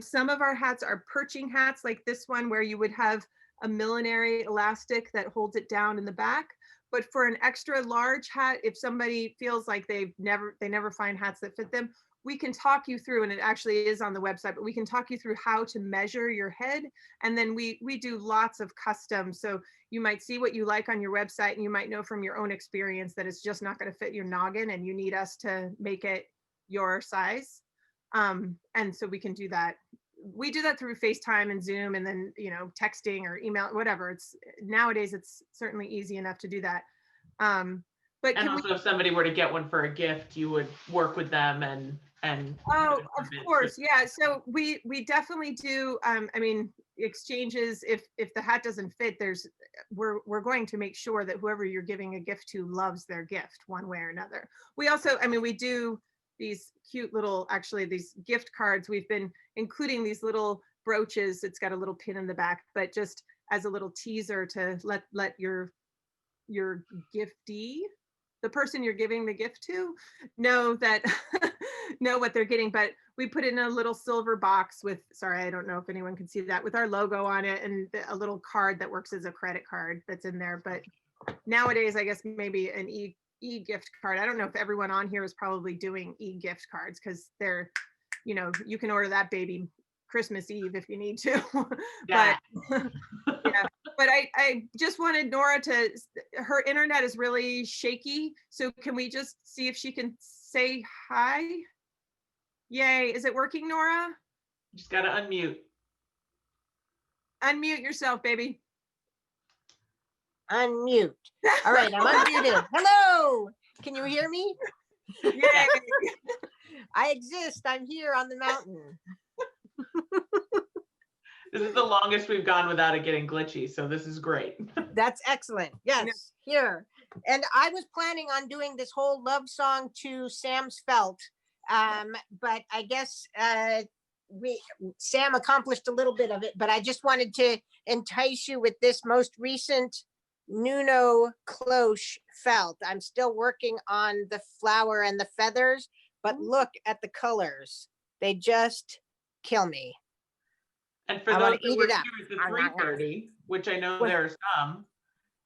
Some of our hats are perching hats, like this one, where you would have a millinery elastic that holds it down in the back. But for an extra large hat, if somebody feels like they never find hats that fit them, we can talk you through, and it actually is on the website, but we can talk you through how to measure your head. And then we do lots of custom. So you might see what you like on your website, and you might know from your own experience that it's just not going to fit your noggin, and you need us to make it your size. And so we can do that we do that through FaceTime and Zoom, and then, you know, texting or email, whatever. It's nowadays it's certainly easy enough to do that. But And also, if somebody were to get one for a gift, you would work with them and oh, of course, yeah. So we definitely do. I mean, exchanges. If the hat doesn't fit, we're going to make sure that whoever you're giving a gift to loves their gift one way or another. We also, I mean, we do these cute little, actually these gift cards. We've been including these little brooches. It's got a little pin in the back, but just as a little teaser to let your giftee, the person you're giving the gift to, know that know what they're getting. But we put it in a little silver box with, sorry, I don't know if anyone can see that, with our logo on it, and a little card that works as a credit card that's in there. But nowadays, I guess maybe an e-gift card. I don't know if everyone on here is probably doing e-gift cards, because they're, you know, you can order that baby Christmas Eve if you need to. Yeah. But yeah, but I just wanted Nora to, her internet is really shaky, so can we just see if she can say hi? Yay, is it working, Nora? Just gotta unmute. Unmute yourself, baby. Unmute. All right, I'm unmuted. Hello, can you hear me? Yay. I exist, I'm here on the mountain. This is the longest we've gone without it getting glitchy, so this is great. That's excellent. Yes, here. And I was planning on doing this whole love song to Sam's felt, but I guess Sam accomplished a little bit of it. But I just wanted to entice you with this most recent Nuno cloche felt. I'm still working on the flower and the feathers, but look at the colors. They just kill me. And for I those wanna that eat were it here up. at the 3:30, which I know What- there are some.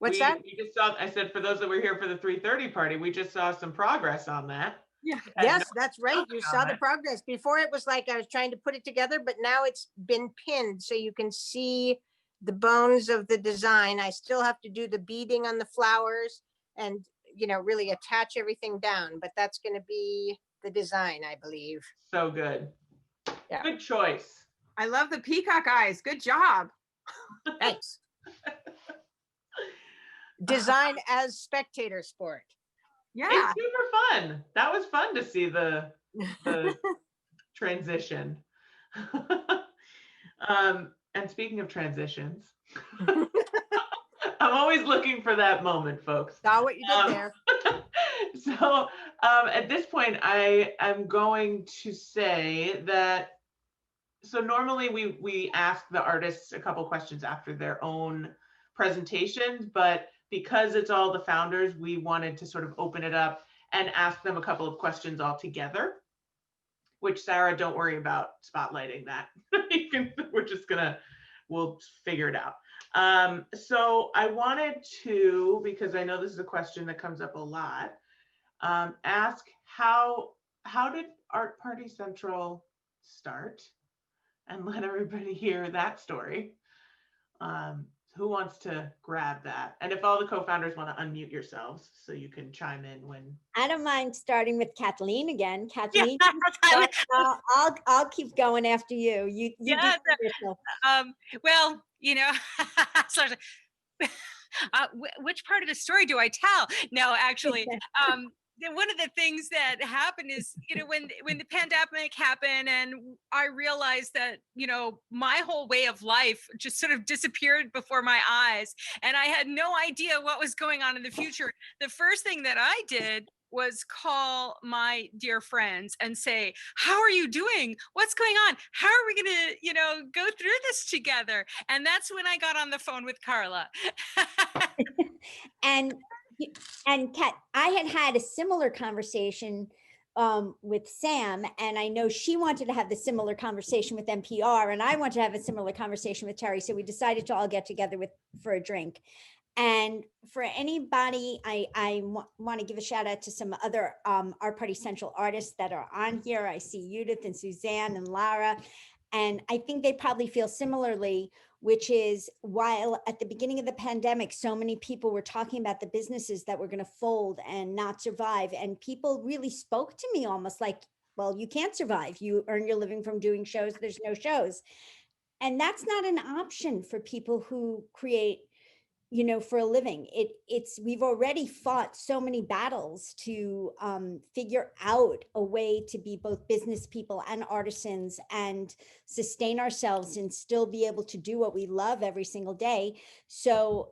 What's that? We just saw, I said, for those that were here for the 3:30 party, we just saw some progress on that. Yeah. And Yes, no- that's right. You saw the comment. progress. Before it was like I was trying to put it together, but now it's been pinned so you can see the bones of the design. I still have to do the beading on the flowers and, you know, really attach everything down, but that's going to be the design, I believe. So good. Yeah. Good choice. I love the peacock eyes. Good job. Thanks. Design as spectator sport. Yeah. It's super fun. That was fun to see the transition. And speaking of transitions, I'm always looking for that moment, folks. Saw what you did there. So at this point, I am going to say that, so normally we ask the artists a couple questions after their own presentations, but because it's all the founders, we wanted to sort of open it up and ask them a couple of questions all together, which Sarah, don't worry about spotlighting that. We're just we'll figure it out. So I wanted to, because I know this is a question that comes up a lot, ask how did Art Party Central start? And let everybody hear that story. Who wants to grab that? And if all the co-founders want to unmute yourselves so you can chime in when. I don't mind starting with Kathleen again. Kathleen, Yeah. I'll keep going after you. You Yeah, do yourself. Well, you know, so, which part of the story do I tell? No, actually, one of the things that happened is, you know, when the pandemic happened and I realized that, you know, my whole way of life just sort of disappeared before my eyes and I had no idea what was going on in the future. The first thing that I did was call my dear friends and say, how are you doing? What's going on? How are we going to, you know, go through this together? And that's when I got on the phone with Karla. And Kat, I had a similar conversation with Sam, and I know she wanted to have the similar conversation with NPR, and I wanted to have a similar conversation with Teri. So we decided to all get together for a drink. And for anybody, I want to give a shout out to some other Art Party Central artists that are on here. I see Judith and Suzanne and Lara, and I think they probably feel similarly, which is while at the beginning of the pandemic, so many people were talking about the businesses that were going to fold and not survive. And people really spoke to me almost like, well, you can't survive. You earn your living from doing shows. There's no shows. And that's not an option for people who create, for a living. We've already fought so many battles to figure out a way to be both business people and artisans and sustain ourselves and still be able to do what we love every single day. So,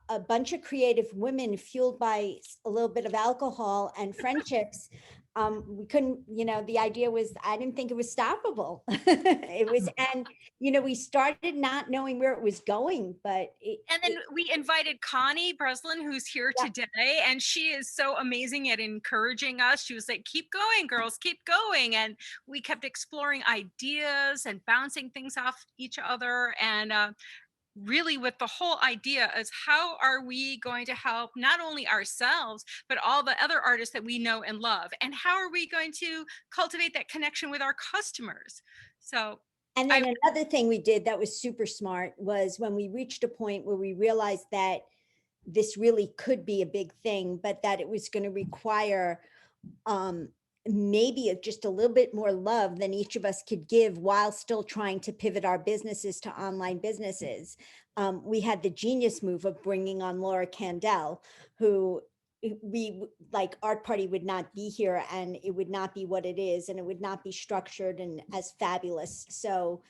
a bunch of creative women fueled by a little bit of alcohol and friendships, we couldn't, the idea was, I didn't think it was stoppable. It was, and we started not knowing where it was going, but and then we invited Connie Breslin, who's here today, and she is so amazing at encouraging us. She was like, keep going, girls, keep going. And we kept exploring ideas and bouncing things off each other. And really with the whole idea is, how are we going to help not only ourselves, but all the other artists that we know and love? And how are we going to cultivate that connection with our customers? So and then another thing we did that was super smart was when we reached a point where we realized that this really could be a big thing, but that it was going to require maybe just a little bit more love than each of us could give while still trying to pivot our businesses to online businesses. We had the genius move of bringing on Laura Kandel, who we like Art Party would not be here and it would not be what it is and it would not be structured and as fabulous. So,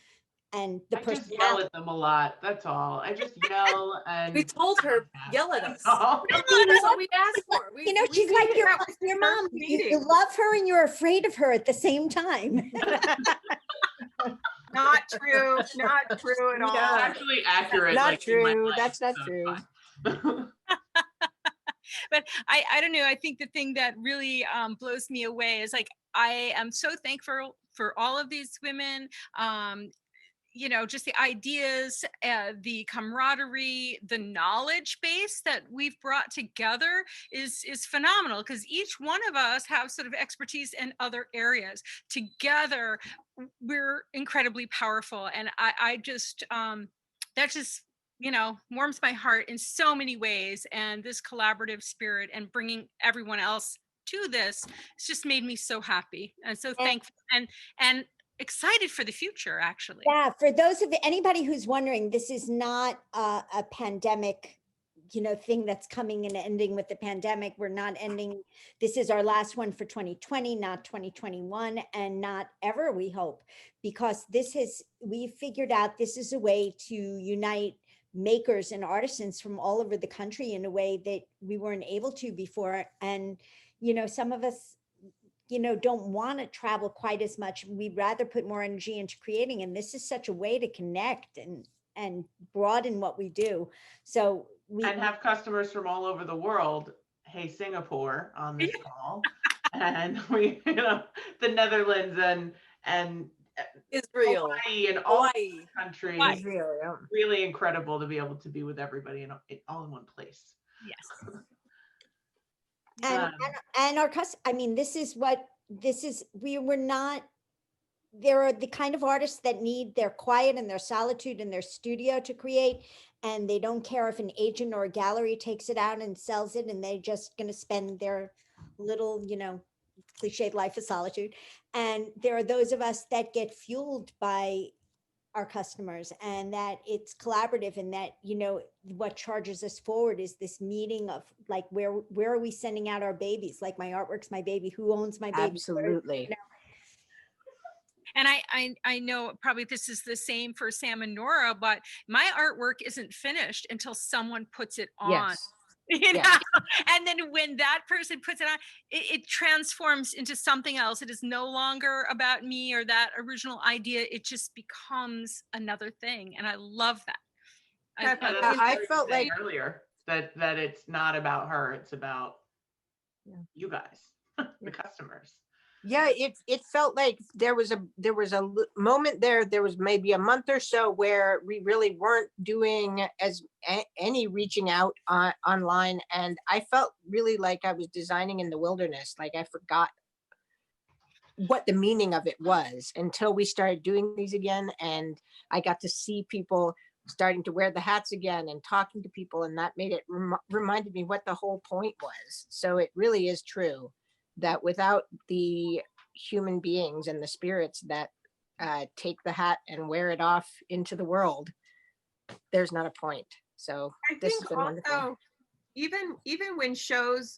and the person just yell at them a lot. That's all. I just yell and we told her, yell at us. Oh. That's what we asked for. She's like your mom. You love her and you're afraid of her at the same time. Not true. Not true at all. That's actually accurate. Not like, true. That's not true. But I don't know. I think the thing that really blows me away is like, I am so thankful for all of these women. Just the ideas, the camaraderie, the knowledge base that we've brought together is phenomenal, because each one of us have sort of expertise in other areas. Together, we're incredibly powerful. And I just, that just, warms my heart in so many ways. And this collaborative spirit and bringing everyone else to this, it's just made me so happy and so thankful and excited for the future, actually. Yeah, for those of anybody who's wondering, this is not a pandemic, thing that's coming and ending with the pandemic. We're not ending. This is our last one for 2020, not 2021, and not ever, we hope, because we figured out this is a way to unite makers and artisans from all over the country in a way that we weren't able to before. And, some of us, don't want to travel quite as much. We'd rather put more energy into creating. And this is such a way to connect and broaden what we do. So and have customers from all over the world. Hey, Singapore on this call. And we, the Netherlands and Israel, Hawaii and all countries. Israel, yeah. Really incredible to be able to be with everybody all in one place. Yes. And our there are the kind of artists that need their quiet and their solitude in their studio to create, and they don't care if an agent or a gallery takes it out and sells it, and they're just going to spend their little, cliched life of solitude. And there are those of us that get fueled by our customers, and that it's collaborative, and that, what charges us forward is this meeting of like, where are we sending out our babies? Like, my artwork's my baby. Who owns my baby? Absolutely. And I know probably this is the same for Sam and Nora, but my artwork isn't finished until someone puts it on. Yes. And then when that person puts it on, it transforms into something else. It is no longer about me or that original idea. It just becomes another thing, and I love that. I felt like earlier that it's not about her, it's about you guys, the customers. Yeah, it felt like there was a moment there was maybe a month or so where we really weren't doing any reaching out online, and I felt really like I was designing in the wilderness. Like, I forgot what the meaning of it was until we started doing these again, and I got to see people starting to wear the hats again and talking to people, and that made it reminded me what the whole point was. So it really is true that without the human beings and the spirits that take the hat and wear it off into the world, there's not a point. So I this think has been wonderful. also, even when shows,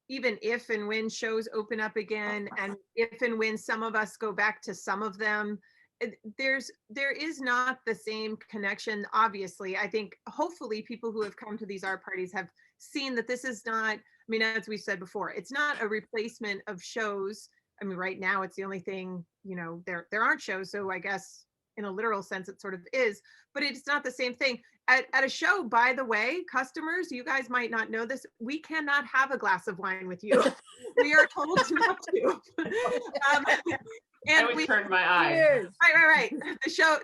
even if and when shows open up again, and if and when some of us go back to some of them, there is not the same connection. Obviously, I think hopefully people who have come to these art parties have seen that this is not, I mean, as we said before, it's not a replacement of shows. I mean, right now it's the only thing, you know, there aren't shows, so I guess in a literal sense it sort of is, but it's not the same thing. At a show, by the way, customers, you guys might not know this, we cannot have a glass of wine with you. We are told not to. And I would we turn my eyes. right. The show,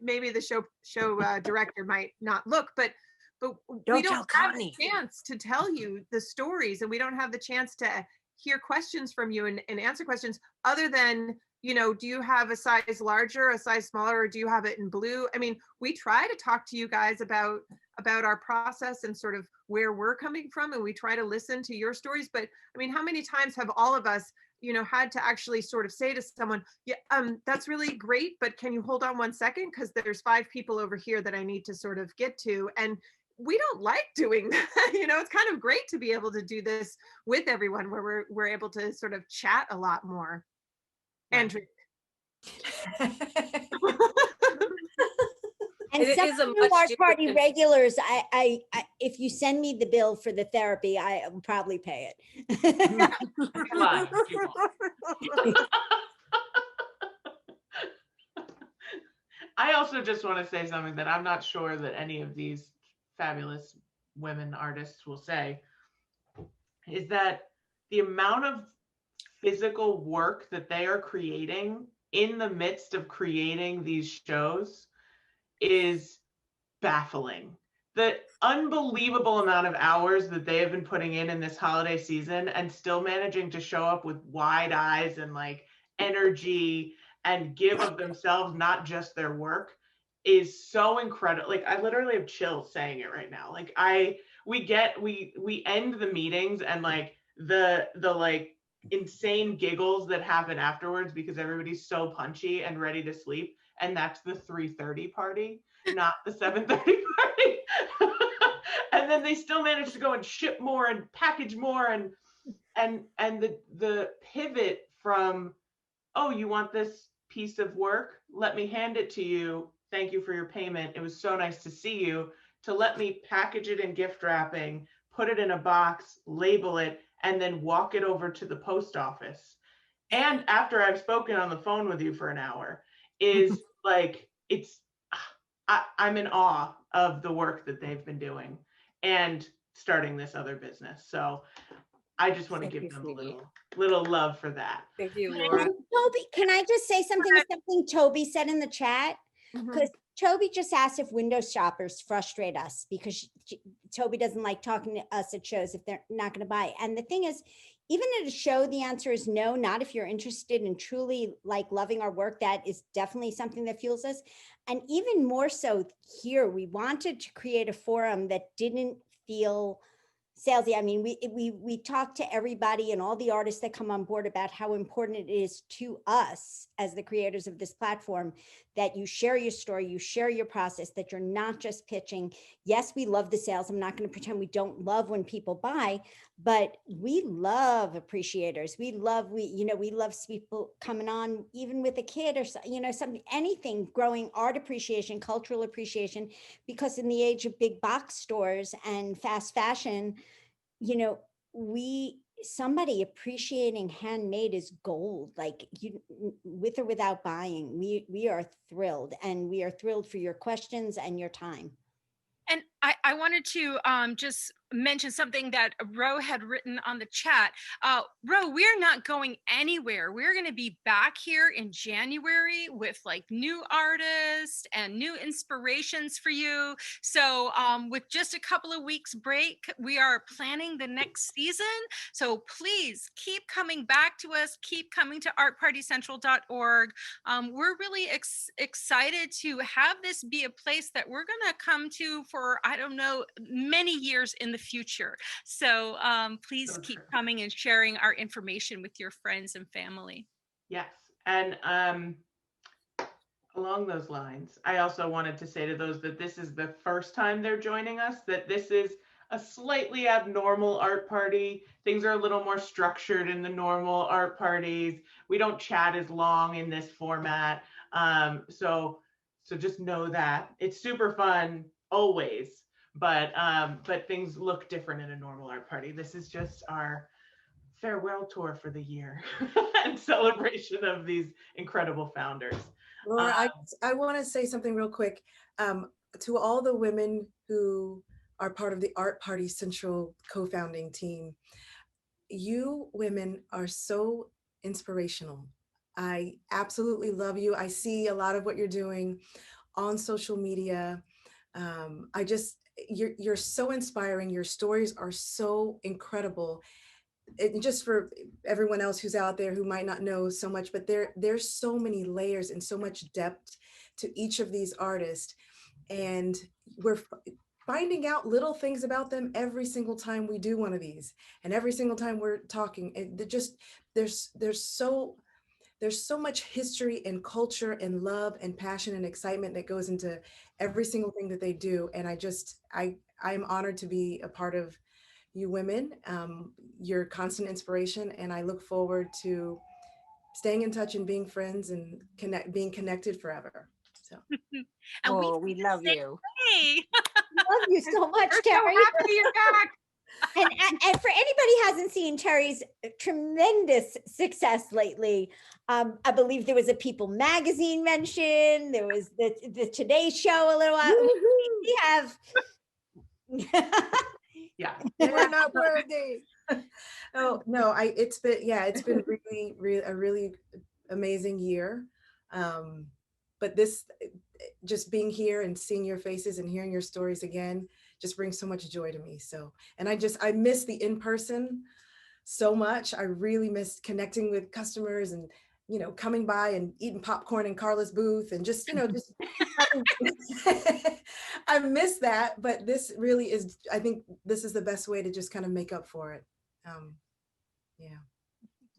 maybe the show director might not look, but we Don't don't tell have Connie. the chance to tell you the stories, and we don't have the chance to hear questions from you and answer questions other than, you know, do you have a size larger, a size smaller, or do you have it in blue? I mean, we try to talk to you guys about our process and sort of where we're coming from, and we try to listen to your stories. But I mean, how many times have all of us, you know, had to actually sort of say to someone, yeah, that's really great, but can you hold on 1 second? Because there's 5 people over here that I need to sort of get to. And we don't like doing that. You know, it's kind of great to be able to do this with everyone where we're able to sort of chat a lot more. And drink. And It some is a of you much art party different- regulars, I, if you send me the bill for the therapy, I will probably pay it. Come on, come on. I also just want to say something that I'm not sure that any of these fabulous women artists will say, is that the amount of physical work that they are creating in the midst of creating these shows is baffling. The unbelievable amount of hours that they have been putting in this holiday season and still managing to show up with wide eyes and like energy and give of themselves, not just their work, is so incredible. Like I literally have chills saying it right now. Like we end the meetings and like the like insane giggles that happen afterwards because everybody's so punchy and ready to sleep, and that's the 3:30 party, not the 7:30 party. And then they still manage to go and ship more and package more, and the pivot from, oh, you want this piece of work, let me hand it to you, thank you for your payment, it was so nice to see you, to let me package it in gift wrapping, put it in a box, label it, and then walk it over to the post office. And after I've spoken on the phone with you for an hour, is like, I'm in awe of the work that they've been doing and starting this other business. So I just want to give them a little love for that. Thank you, And Laura. then Toby, can I just say something Toby said in the chat? Because Toby just asked if window shoppers frustrate us because Toby doesn't like talking to us at shows if they're not going to buy. And the thing is, even at a show, the answer is no, not if you're interested in truly like loving our work. That is definitely something that fuels us. And even more so here, we wanted to create a forum that didn't feel salesy. I mean, we talked to everybody and all the artists that come on board about how important it is to us as the creators of this platform that you share your story, you share your process, that you're not just pitching. Yes, we love the sales. I'm not going to pretend we don't love when people buy, but we love appreciators. We love people coming on, even with a kid or something, anything, growing art appreciation, cultural appreciation, because in the age of big box stores and fast fashion, somebody appreciating handmade is gold, like with or without buying. We are thrilled, and we are thrilled for your questions and your time. And I wanted to just mention something that Ro had written on the chat. Ro, we're not going anywhere. We're going to be back here in January with like new artists and new inspirations for you. So with just a couple of weeks break, we are planning the next season. So please keep coming back to us. Keep coming to artpartycentral.org. We're really excited to have this be a place that we're going to come to for, I don't know, many years in the the future. So please So keep true. coming and sharing our information with your friends and family. Yes. And along those lines, I also wanted to say to those that this is the first time they're joining us, that this is a slightly abnormal art party. Things are a little more structured in the normal art parties. We don't chat as long in this format. So just know that it's super fun always, but things look different in a normal art party. This is just our farewell tour for the year and celebration of these incredible founders. Laura, I want to say something real quick to all the women who are part of the Art Party Central co-founding team. You women are so inspirational. I absolutely love you. I see a lot of what you're doing on social media. You're so inspiring. Your stories are so incredible. Just for everyone else who's out there who might not know so much, but there's so many layers and so much depth to each of these artists, and we're finding out little things about them every single time we do one of these, and every single time we're talking. And there's so much history and culture and love and passion and excitement that goes into every single thing that they do. And I'm honored to be a part of you women, your constant inspiration, and I look forward to staying in touch and being friends and being connected forever. So, Oh, we love you. Hey. Love you so much, We're Teri. so happy you're back. And for anybody who hasn't seen Teri's tremendous success lately, I believe there was a People magazine mention. There was the Today Show a little while. We have. Yeah. We're not worthy. oh no, it's been really a really amazing year. But this, just being here and seeing your faces and hearing your stories again just brings so much joy to me. So, and I miss the in-person so much. I really miss connecting with customers and, coming by and eating popcorn in Karla's booth and just I miss that, but this really is, I think this is the best way to just kind of make up for it. Yeah.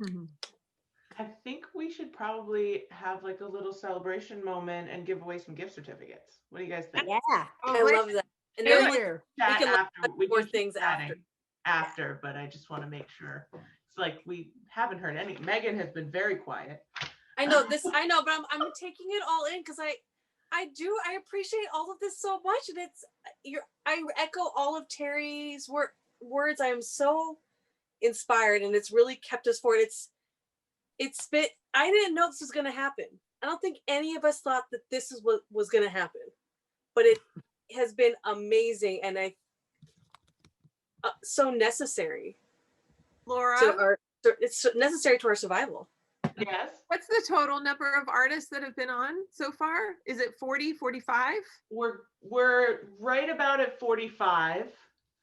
Mm-hmm. I think we should probably have like a little celebration moment and give away some gift certificates. What do you guys think? Yeah. I love that. And Here, then here. we can look After, we more can keep things chatting after. after, but I just want to make sure. It's like we haven't heard any. Meghan has been very quiet. I know, but I'm taking it all in because I appreciate all of this so much, and I echo all of Teri's words. I am so inspired, and it's really kept us forward. I didn't know this was going to happen. I don't think any of us thought that this is what was going to happen, but it has been amazing, and so necessary. Laura, it's necessary to our survival. Yes. what's the total number of artists that have been on so far? Is it 40, 45? We're right about at 45.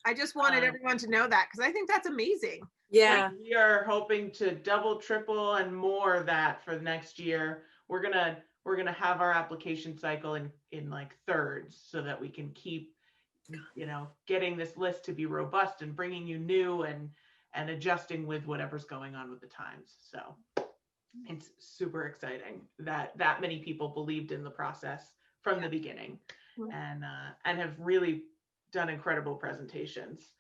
I just wanted everyone to know that because I think that's amazing. Yeah. We are hoping to double, triple, and more of that for the next year. We're gonna have our application cycle in like thirds so that we can keep, getting this list to be robust and bringing you new and adjusting with whatever's going on with the times. So it's super exciting that many people believed in the process from the beginning, and have really done incredible presentations.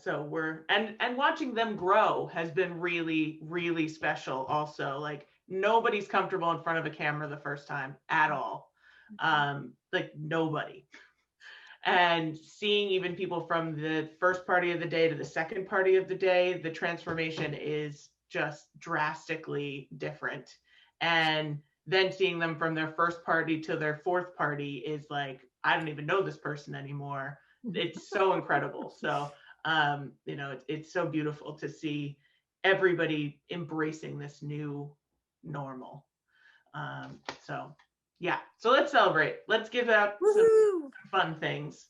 So we're and watching them grow has been really, really special also. Like nobody's comfortable in front of a camera the first time at all. Like nobody. And seeing even people from the first party of the day to the second party of the day, the transformation is just drastically different. And then seeing them from their first party to their fourth party is like, I don't even know this person anymore. It's so incredible. So, it's so beautiful to see everybody embracing this new normal. So let's celebrate. Let's give up some fun things.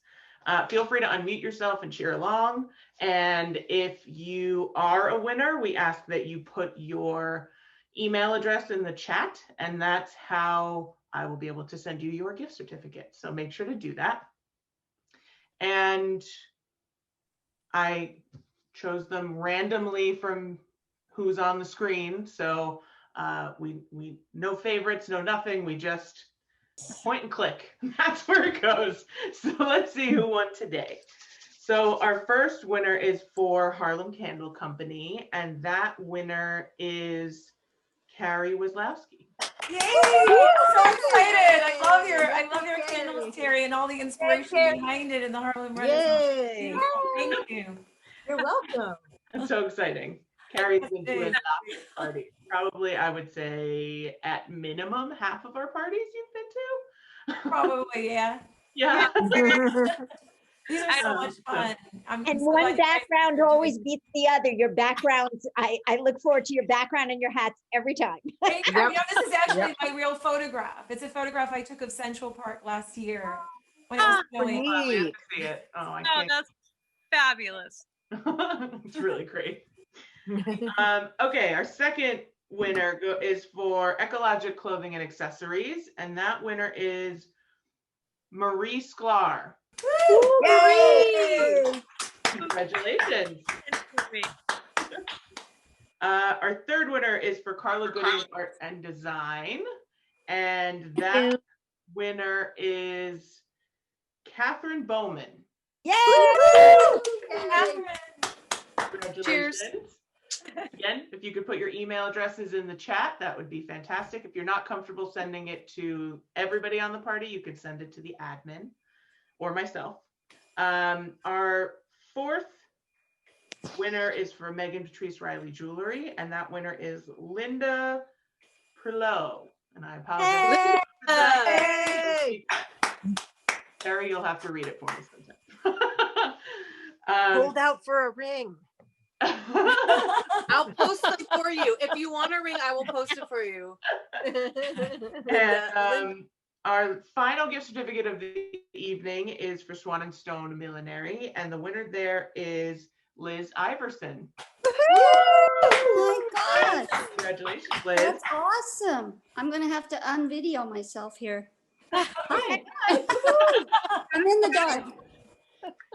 Feel free to unmute yourself and cheer along. And if you are a winner, we ask that you put your email address in the chat, and that's how I will be able to send you your gift certificate. So make sure to do that. And I chose them randomly from who's on the screen. So we no favorites, no nothing. We just point and click. That's where it goes. So let's see who won today. So our first winner is for Harlem Candle Company, and that winner is Carrie Wazlowski. Yay! I'm so excited. I love your candles, Teri, and all the inspiration behind it in the Harlem Renaissance. Yay! Thank you. You're welcome. It's so exciting. Carrie's been doing lots of parties. Probably, I would say, at minimum, half of our parties you've been to. Probably, yeah. Yeah. These are so much fun. And one background always beats the other. Your backgrounds, I look forward to your background and your hats every time. Thank you. You know, this is actually my real photograph. It's a photograph I took of Central Park last year when it was snowing. Wow, we have to see it. Oh, I can't. that's fabulous. It's really great. Okay, our second winner is for Ekologic Clothing and Accessories, and that winner is Marie Sklar. Yay! Congratulations. Our third winner is for Karla GUDEON Art and Design, and that winner is Catherine Bowman. Yay! Congratulations. Cheers. Again, if you could put your email addresses in the chat, that would be fantastic. If you're not comfortable sending it to everybody on the party, you could send it to the admin or myself. Our fourth winner is for Meghan Patrice Riley Jewelry, and that winner is Linda Perlow. And I apologize. Hey! Terry, you'll have to read it for me sometime. Hold out for a ring. I'll post them for you. If you want a ring, I will post it for you. And our final gift certificate of the evening is for Swan&Stone Millinery, and the winner there is Liz Iverson. Oh my God. Congratulations, Liz. That's awesome. I'm going to have to unvideo myself here. Hi. I'm in the dark.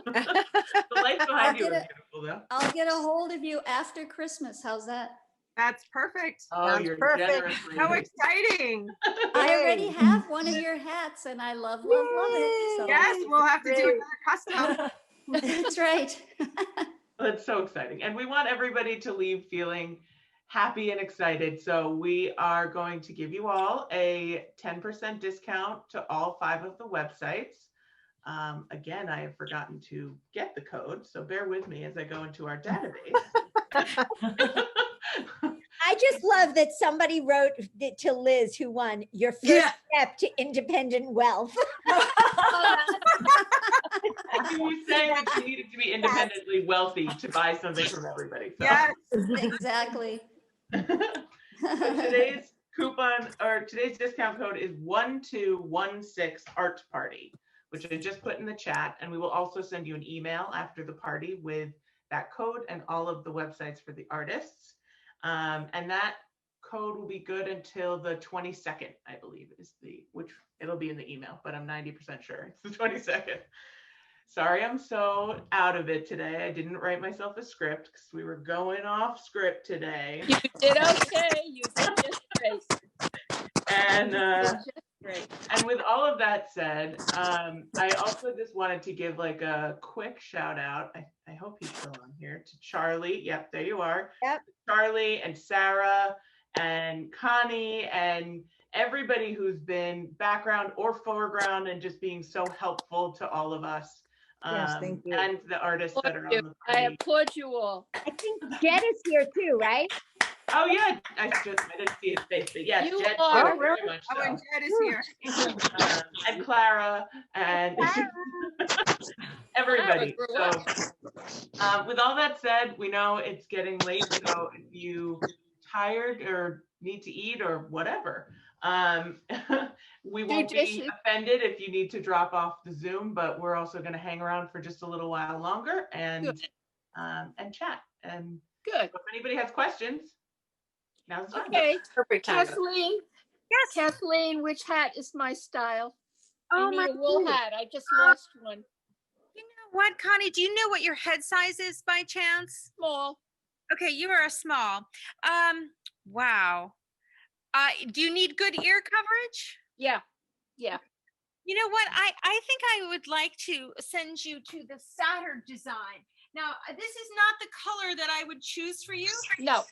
The lights behind you are beautiful, though. I'll get a hold of you after Christmas. How's that? That's perfect. Oh, Sounds you're perfect. generously. How exciting. I already have one of your hats and I love it. So. Yes, we'll have to do another custom. That's right. That's so exciting. And we want everybody to leave feeling happy and excited. So we are going to give you all a 10% discount to all 5 of the websites. Again, I have forgotten to get the code, so bear with me as I go into our database. I just love that somebody wrote to Liz, who won, your first step to independent wealth. She was saying that she needed to be independently wealthy to buy something from everybody. So. Yes, exactly. So today's coupon or today's discount code is 1216 Art Party, which I just put in the chat, and we will also send you an email after the party with that code and all of the websites for the artists. And that code will be good until the 22nd, I believe, which it'll be in the email, but I'm 90% sure it's the 22nd. Sorry, I'm so out of it today. I didn't write myself a script because we were going off script today. You did okay. You did just great. And Great. and with all of that said, I also just wanted to give like a quick shout out. I hope he's still on here, to Charlie. Yep, there you are. Yep. Charlie and Sarah and Connie and everybody who's been background or foreground and just being so helpful to all of us. Yes, thank you. And the artists that are on the I party. applaud you all. I think Jed is here too, right? Oh yeah, I didn't see his face, but yes, You Jed, are. very much oh, and so. Jed is here. And Clara and everybody. Clara So, with all that said, we know it's getting late, so if you tired or need to eat or whatever, we won't be offended if you need to drop off the Zoom, but we're also going to hang around for just a little while longer and chat. And Good. if anybody has questions, now's the time. Okay. Perfect time. Kathleen. Yes. Kathleen, which hat is my style? Oh, I need my a wool goodness. hat. I just lost one. You know, what, Connie? Do you know what your head size is by chance? Small. Okay, you are a small. Wow. Do you need good ear coverage? Yeah. Yeah. You know what? I think I would like to send you to the Saturn design. Now, this is not the color that I would choose for you. No.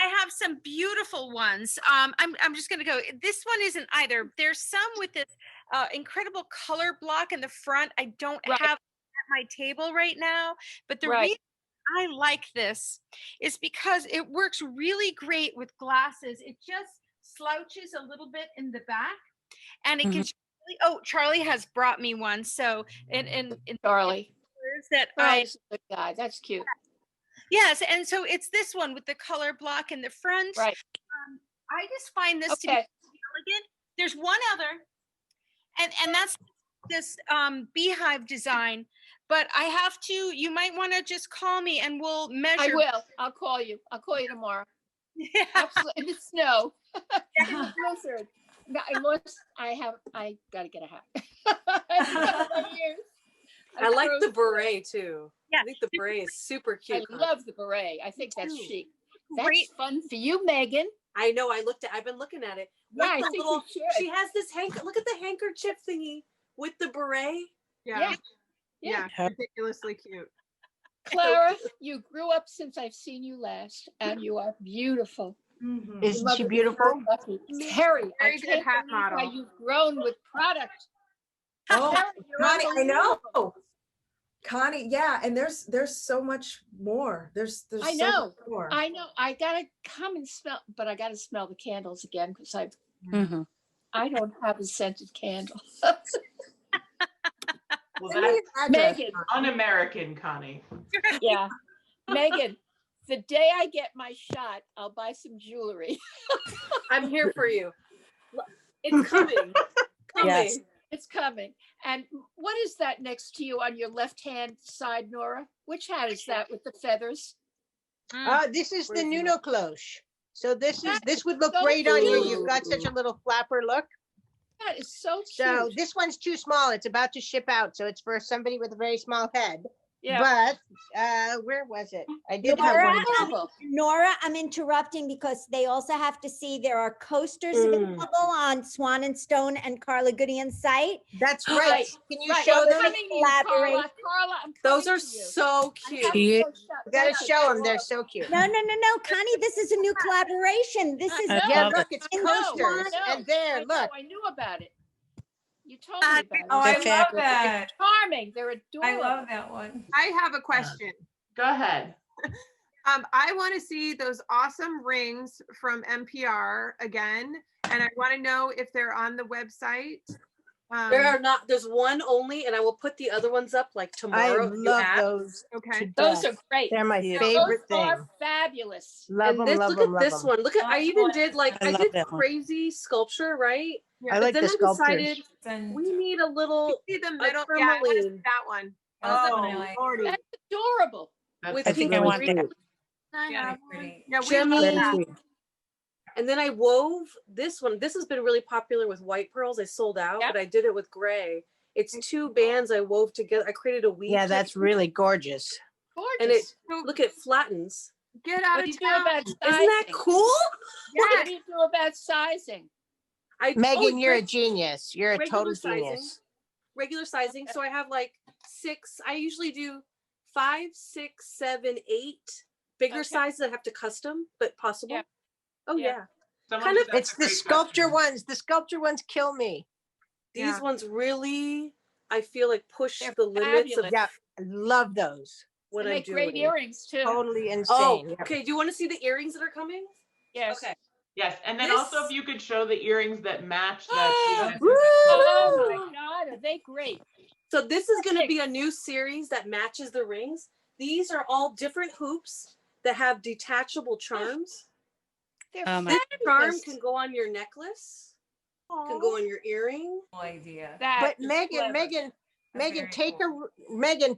I have some beautiful ones. I'm just going to go. This one isn't either. There's some with this incredible color block in the front. I don't Right. have at my table right now, but the Right. reason I like this is because it works really great with glasses. It just slouches a little bit in the back, and it can. Oh, Charlie has brought me one. So in Charlie. that Charlie's a good guy. That's cute. Yes, and so it's this one with the color block in the front. Right. I just find this to be elegant. There's one other, and that's this beehive design. But I have to. You might want to just call me, and we'll measure. I will. I'll call you. I'll call you tomorrow. Yeah. Absolutely. In the snow. Blizzard. No, I gotta get a hat. I like the beret too. Yeah. I think the beret is super cute. I love the beret. I think that's chic. That's Great. fun for you, Megan. I know. I've been looking at it. Yeah, I With the think little, you should. she has this look at the handkerchief thingy with the beret. Yeah. Yeah. Ridiculously cute. Clara, you grew up since I've seen you last, and you are beautiful. Isn't she beautiful? Terry, Very I good can't hat believe how model. you've grown with product. Oh, Terry, you're Connie, I know. unbelievable. Connie, yeah, and there's so much more. There's I so know. much more. I know. I gotta come and smell, but I gotta smell the candles again because I don't have a scented candle. Well, Send me that's your address, Megan. un-American, Connie. Yeah, Megan. The day I get my shot, I'll buy some jewelry. I'm here for you. It's coming. Yes. It's coming. And what is that next to you on your left-hand side, Nora? Which hat is that with the feathers? This is the Nuno cloche. So this would look so great on you. You've cute. got such a little flapper look. That is so cute. So this one's too small. It's about to ship out. So it's for somebody with a very small head. Yeah. But where was it? I did have one. Nora, I'm interrupting because they also have to see there are coasters available on Swan&Stone and Karla GUDEON's site. That's right. Can you Right. show I'm them? coming to you, Collaborate. Carla, I'm Those coming are to you. so cute. You gotta show them. They're so cute. No, Connie, this is a new collaboration. This is Yeah, look, it's in the coasters. Swan- And there, look. I knew about it. You told me about it. Oh, I love that. Charming. They're adorable. I love that one. I have a question. Go ahead. I want to see those awesome rings from NPR again, and I want to know if they're on the website. There are not. There's one only, and I will put the other ones up like tomorrow. I if you love ask. those. Okay. Those are great. They're my Those favorite thing. are fabulous. Love And them, this, love look them, at love this them. one. Look at. I even did I I love did that one. crazy sculpture, right? Yeah. I But like then the I sculptures. decided And we need a little See the middle? Yeah, I wanna see tourmaline that one. That's the Oh, one I like. Lordy. That's adorable. with I think pink I want green. that. Yeah. Pretty. Yeah, we Jimmy. love Very that. sweet. And then I wove this one. This has been really popular with white pearls. I sold out, Yep. but I did it with gray. It's two bands I wove together. I created a weave. Yeah, that's technique, really gorgeous. Gorgeous. and it look at it flattens. Get out What do of you do town. about sizing? Isn't that cool? What do you do about sizing? Megan, you're a genius. You're a regular total sizing. genius. Regular sizing. So I have like 6. I usually do 5, 6, 7, 8 bigger Okay. sizes. I have to custom, but possible. Yeah. Oh Yeah. yeah. Someone Kind of- just asked It's a the great sculpture question. ones. The sculpture ones kill me. These Yeah. ones really, I feel like push They're the limits of fabulous. Yeah, I love those. what They I'm make doing. great earrings too. Totally Oh, insane. Yeah. okay. Do you want to see the earrings that are coming? Yes. Okay. Yes, and then This- also if you could show the earrings that match that. Oh my God, are they great? So this is going to be a new series that matches the rings. These are all different hoops that have detachable charms. They're Oh my- This charm fabulous. can go on your necklace, can go on your earring. No idea. That But is Megan, clever. Megan, That's Megan, very take cool.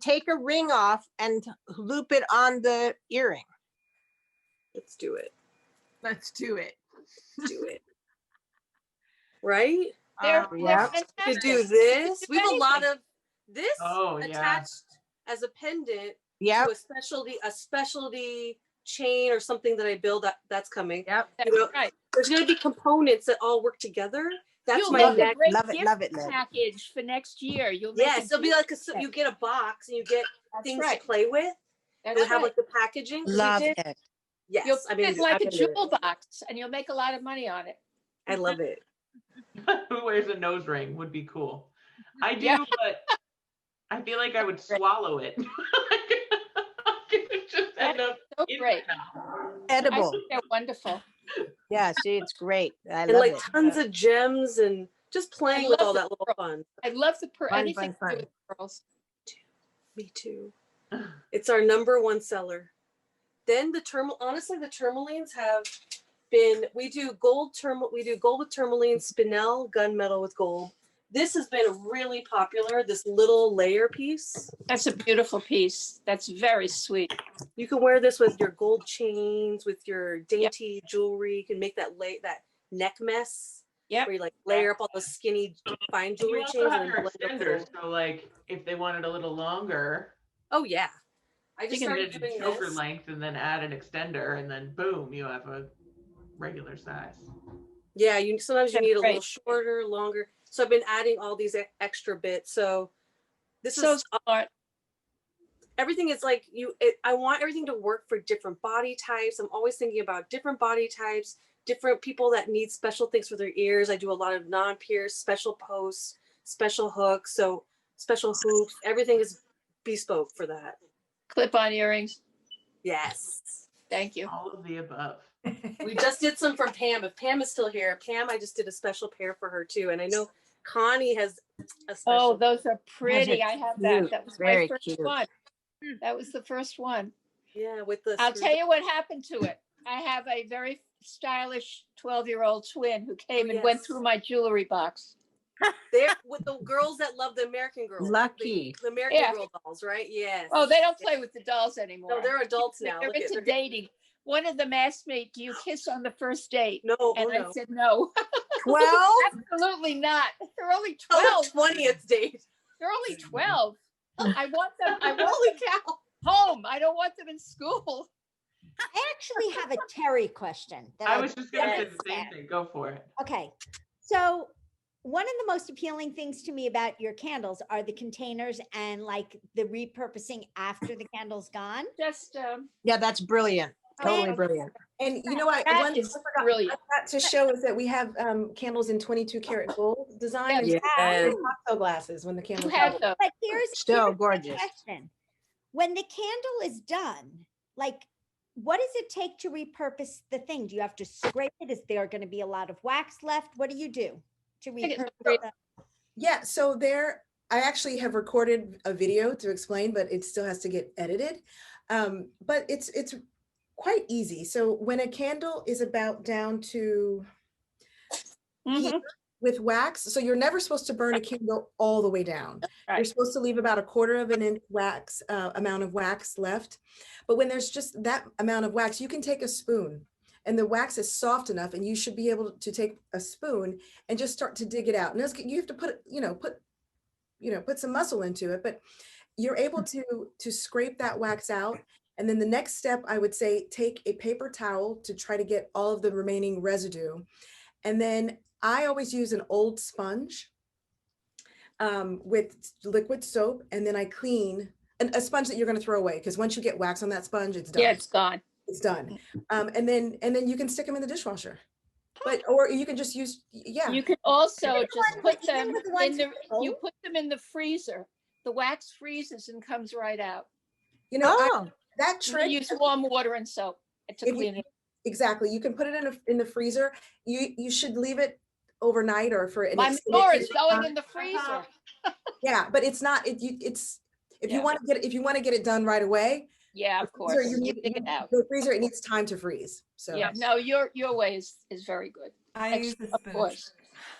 take a ring off and loop it on the earring. Let's do it. Let's do it. Do it. Right? They're Yeah. To fantastic. do this. do We have a lot anything. of this Oh, yeah. attached as a pendant Yep. to a specialty chain or something that I build that's coming. Yep. You know, Right. there's going to be components that all work together. That's You'll my make a next. great Love it, gift love it, love it. package for next year. You'll make Yes, it'll be like you get a box and you get That's things right. to play with. That's You'll have right. like the packaging. 'cause we Love did- it. Yes, You'll I put mean, it like I'm a gonna do it. jewel box, and you'll make a lot of money on it. I love it. Who wears a nose ring would be cool. I do, Yeah. but I feel like I would swallow it. It would just end up So in great. my mouth. I Edible. think they're wonderful. Yeah, see, it's great. I And love like it. tons of gems and just playing with love all the that little pearl. fun. I love the Fun, anything fun, to do fun. with pearls. Me too. It's our #1 seller. Then honestly, the tourmalines have been, we do gold with tourmaline, spinel, gunmetal with gold. This has been really popular, this little layer piece. That's a beautiful piece. That's very sweet. You can wear this with your gold chains, with your dainty jewelry. You can make that neck mess. Yep. Where you like layer up all those skinny fine You jewelry also chains have and your then blend them extenders, so like if they wanted a little longer, Oh yeah. I just you can started do doing choker this. length and then add an extender, and then boom, you have a regular size. Yeah, sometimes you That's need a little great. shorter, longer. So I've been adding all these extra bits. So this So is smart. everything is like I want everything to work for different body types. I'm always thinking about different body types, different people that need special things for their ears. I do a lot of non-pierce, special posts, special hooks, so special hoops. Everything is bespoke for that. Clip-on earrings. Yes. Thank you. All of the above. We just did some from Pam. If Pam is still here, Pam, I just did a special pair for her too. And I know Connie has a special. Oh, those are pretty. Those are I have that. cute. That was Very my first cute. one. That was the first one. Yeah, with the. I'll tell you what happened to it. I have a very stylish 12-year-old twin who came and went Yes. through my jewelry box. They're with the girls that love the American Girl. Lucky. The American Yeah. Girl dolls, right? Yes. Oh, they don't play with the dolls anymore. No, they're adults now. They're Look into at dating. One of them asked me, "Do you kiss on the first date?" No, and oh, I no. said no. 12? Absolutely not. They're only Oh, 12. 20th date. They're only 12. I want them. I want Holy cow. home. I don't want them in school. I actually have a Terry question. That I was just gonna say didn't the same ask. thing. Go for it. Okay, so one of the most appealing things to me about your candles are the containers and like the repurposing after the candle's gone. Just Yeah, that's brilliant. Totally Man. brilliant. And you know what? That One is thing I brilliant. forgot to show is that we have candles in 22 karat gold design. Yes. And cocktail glasses when the you candles. have them. But here's So my gorgeous. question. When the candle is done, like, what does it take to repurpose the thing? Do you have to scrape it? Is there going to be a lot of wax left? What do you do to think it's repurpose great. the? Yeah, so I actually have recorded a video to explain, but it still has to get edited. But it's quite easy. So when a candle is about down to Mhm. with wax, so you're never supposed to burn a candle all the way down. You're Right. supposed to leave about 1/4 of an inch wax amount of wax left. But when there's just that amount of wax, you can take a spoon and the wax is soft enough and you should be able to take a spoon and just start to dig it out. And you have to put some muscle into it, but you're able to scrape that wax out. And then the next step, I would say, take a paper towel to try to get all of the remaining residue. And then I always use an old sponge with liquid soap, and then I clean a sponge that you're going to throw away, because once you get wax on that sponge, it's done. Yeah, it's gone. It's done. And then you can stick them in the dishwasher. Or you can just use, yeah. You can also Even just the put ones- even them with the in ones the. with You gold? put them in the freezer. The wax freezes and comes right out. You know, Oh, that You trick. use warm water and soap to If you- clean it. Exactly. You can put it in the freezer. You should leave it overnight or for an My extended manure period is of going time. in the freezer. Yeah, but it's not. It's if you Yeah. want to get it done right away. Yeah, of the freezer, course. you You need- dig it out. The freezer, it needs time to freeze. So Yeah, no, your way is very good. I use a Of spoon. course.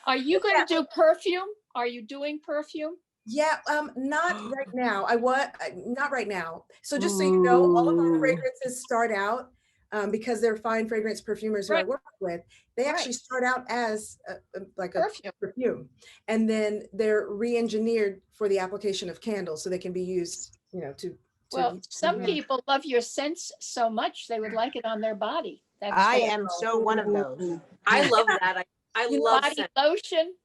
Are you going to do perfume? Are you doing perfume? yeah, not right now. Not right now. So just so you know, all of our Ooh. fragrances start out because they're fine fragrance perfumers who I Right. work with, they actually Right. start out as like a Perfume. perfume, and then they're re-engineered for the application of candles, so they can be used, you know, to Well, some Mhm. people love your scents so much they would like it on their body. That's I what- am so one of those. I love that. I You know, love body scent. lotion,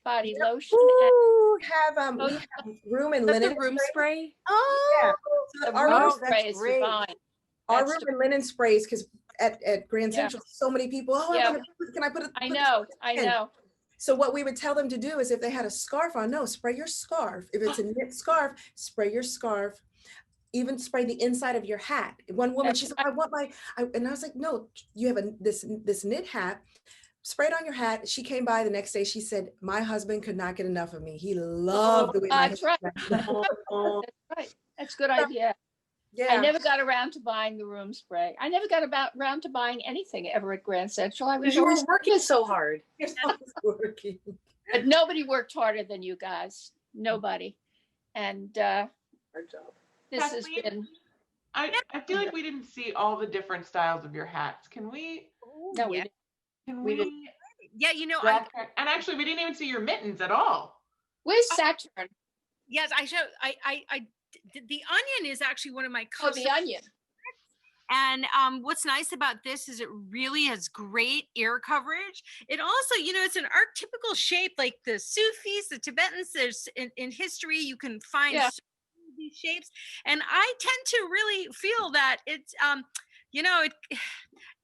body lotion. we have room and Is that linen the room spray? Yeah. So The our room room, Oh, that's spray is great. divine. our That's room and linen sprays, because at Grand Yeah. Central, so many people, oh, Yeah. can I put it? I know, I know. So what we would tell them to do is, if they had a scarf on, no, spray your scarf. If it's a knit scarf, spray your scarf. Even spray the inside of your hat. One woman, That's she said, right. I want and I was like, no, you have this knit hat, spray it on your hat. She came by the next day. She said, my husband could not get enough of me. He loved the way my That's hair right. smelled." That's right. That's a good idea. Yeah. I never got around to buying the room spray. I never got around to buying anything ever at Grand Central. I was Because you were always working so hard. You're always working. but nobody worked harder than you guys. Nobody. And Our job. this has Kathleen? been I feel like we didn't see all the different styles of your hats. Can we? no, we yeah. didn't. Can We we? did. Yeah, you know, I, And actually, we didn't even see your mittens at all. Where's Saturn? yes, I show. The onion is actually one of my Oh, the onion. And what's nice about this is it really has great ear coverage. It also, you know, it's an archetypical shape like the Sufis, the Tibetans. There's in history you can find Yeah. so many of these shapes, and I tend to really feel that it's you know,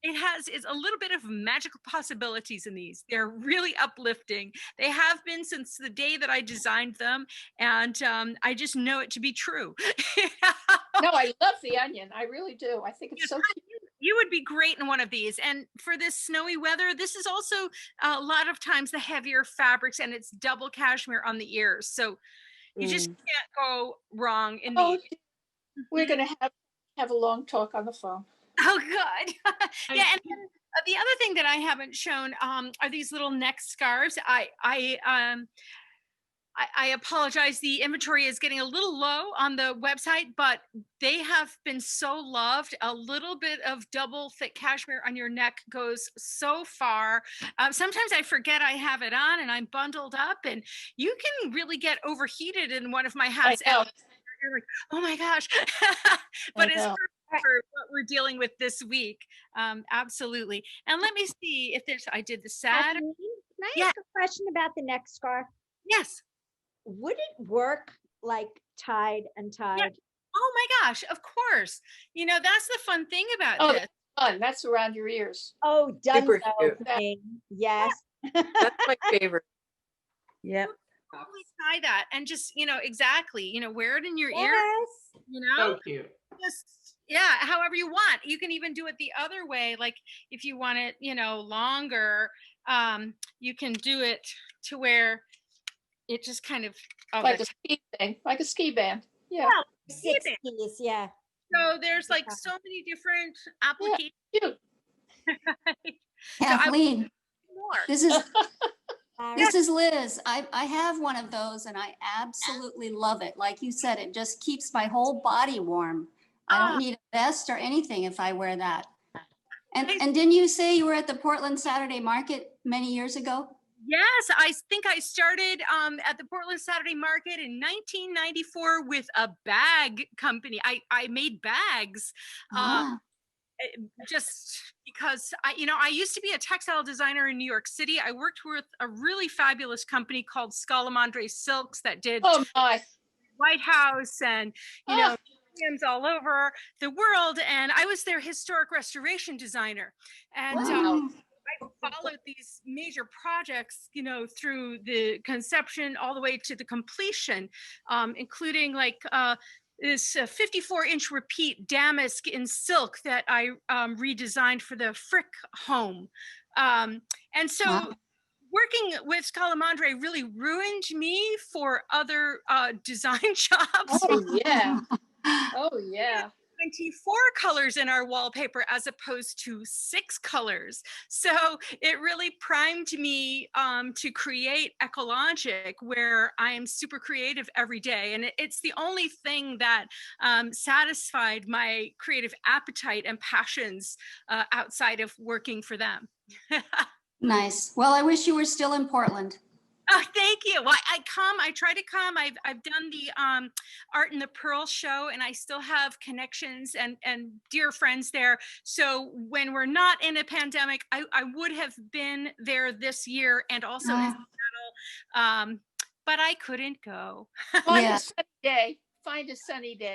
it has is a little bit of magical possibilities in these. They're really uplifting. They have been since the day that I designed them, and I just know it to be true. No, I love the onion. I really do. I think it's so cute. You would be great in one of these. And for this snowy weather, this is also a lot of times the heavier fabrics, and it's double cashmere on the ears. So you just can't go wrong in Oh, the. we're gonna have a long talk on the phone. Oh, good. Yeah, and then, the other thing that I haven't shown are these little neck scarves. I apologize. The inventory is getting a little low on the website, but they have been so loved. A little bit of double thick cashmere on your neck goes so far. Sometimes I forget I have it on and I'm bundled up, and you can really get overheated in one of my hats. I know. You're like, oh my gosh. But it's know. perfect for what we're dealing with this week. Absolutely. And let me see if there's, I did the Saturday. Kathleen, can I Yeah. ask a question about the neck scarf? Yes. Would it work like tied and tied? Oh my gosh, of course. You know, that's the fun thing about Oh, this. that's fun. That's around your ears. Oh, Super done cute. for me. Yes. That's my favorite. Yep. Totally tie that and just, you know, exactly, you know, wear it in your ear, Yes. you know, So cute. just, yeah, however you want. You can even do it the other way. Like if you want it, you know, longer, you can do it to where it just kind of, Like a ski thing, like a ski band. Yeah. 60s, yeah. so there's like so many different applications. Cute. Kathleen, More. this is Sarah? this is Liz. I have one of those and I absolutely love it. Like you said, it just keeps my whole body warm. I don't need a vest or anything if I wear that. And didn't you say you were at the Portland Saturday Market many years ago? Yes, I think I started at the Portland Saturday Market in 1994 with a bag company. I made bags Ah, just because I used to be a textile designer in New York City. I worked with a really fabulous company called Scalamandre Silks that did Oh my. White House and museums all over the world, and I was their historic restoration designer. And wow. I followed these major projects, you know, through the conception all the way to the completion, including like this 54-inch repeat damask in silk that I redesigned for the Frick home. And so Wow. working with Scalamandre really ruined me for other design jobs. Oh yeah. Oh yeah. 24 colors in our wallpaper as opposed to 6 colors. So it really primed me to create Ekologic, where I am super creative every day. And it's the only thing that satisfied my creative appetite and passions outside of working for them. Nice. Well, I wish you were still in Portland. Oh, thank you. Well, I try to come. I've done the Art in the Pearl show, and I still have connections and dear friends there. So when we're not in a pandemic, I would have been there this year and also in Seattle, but I couldn't go. Find a sunny day. Find a sunny day.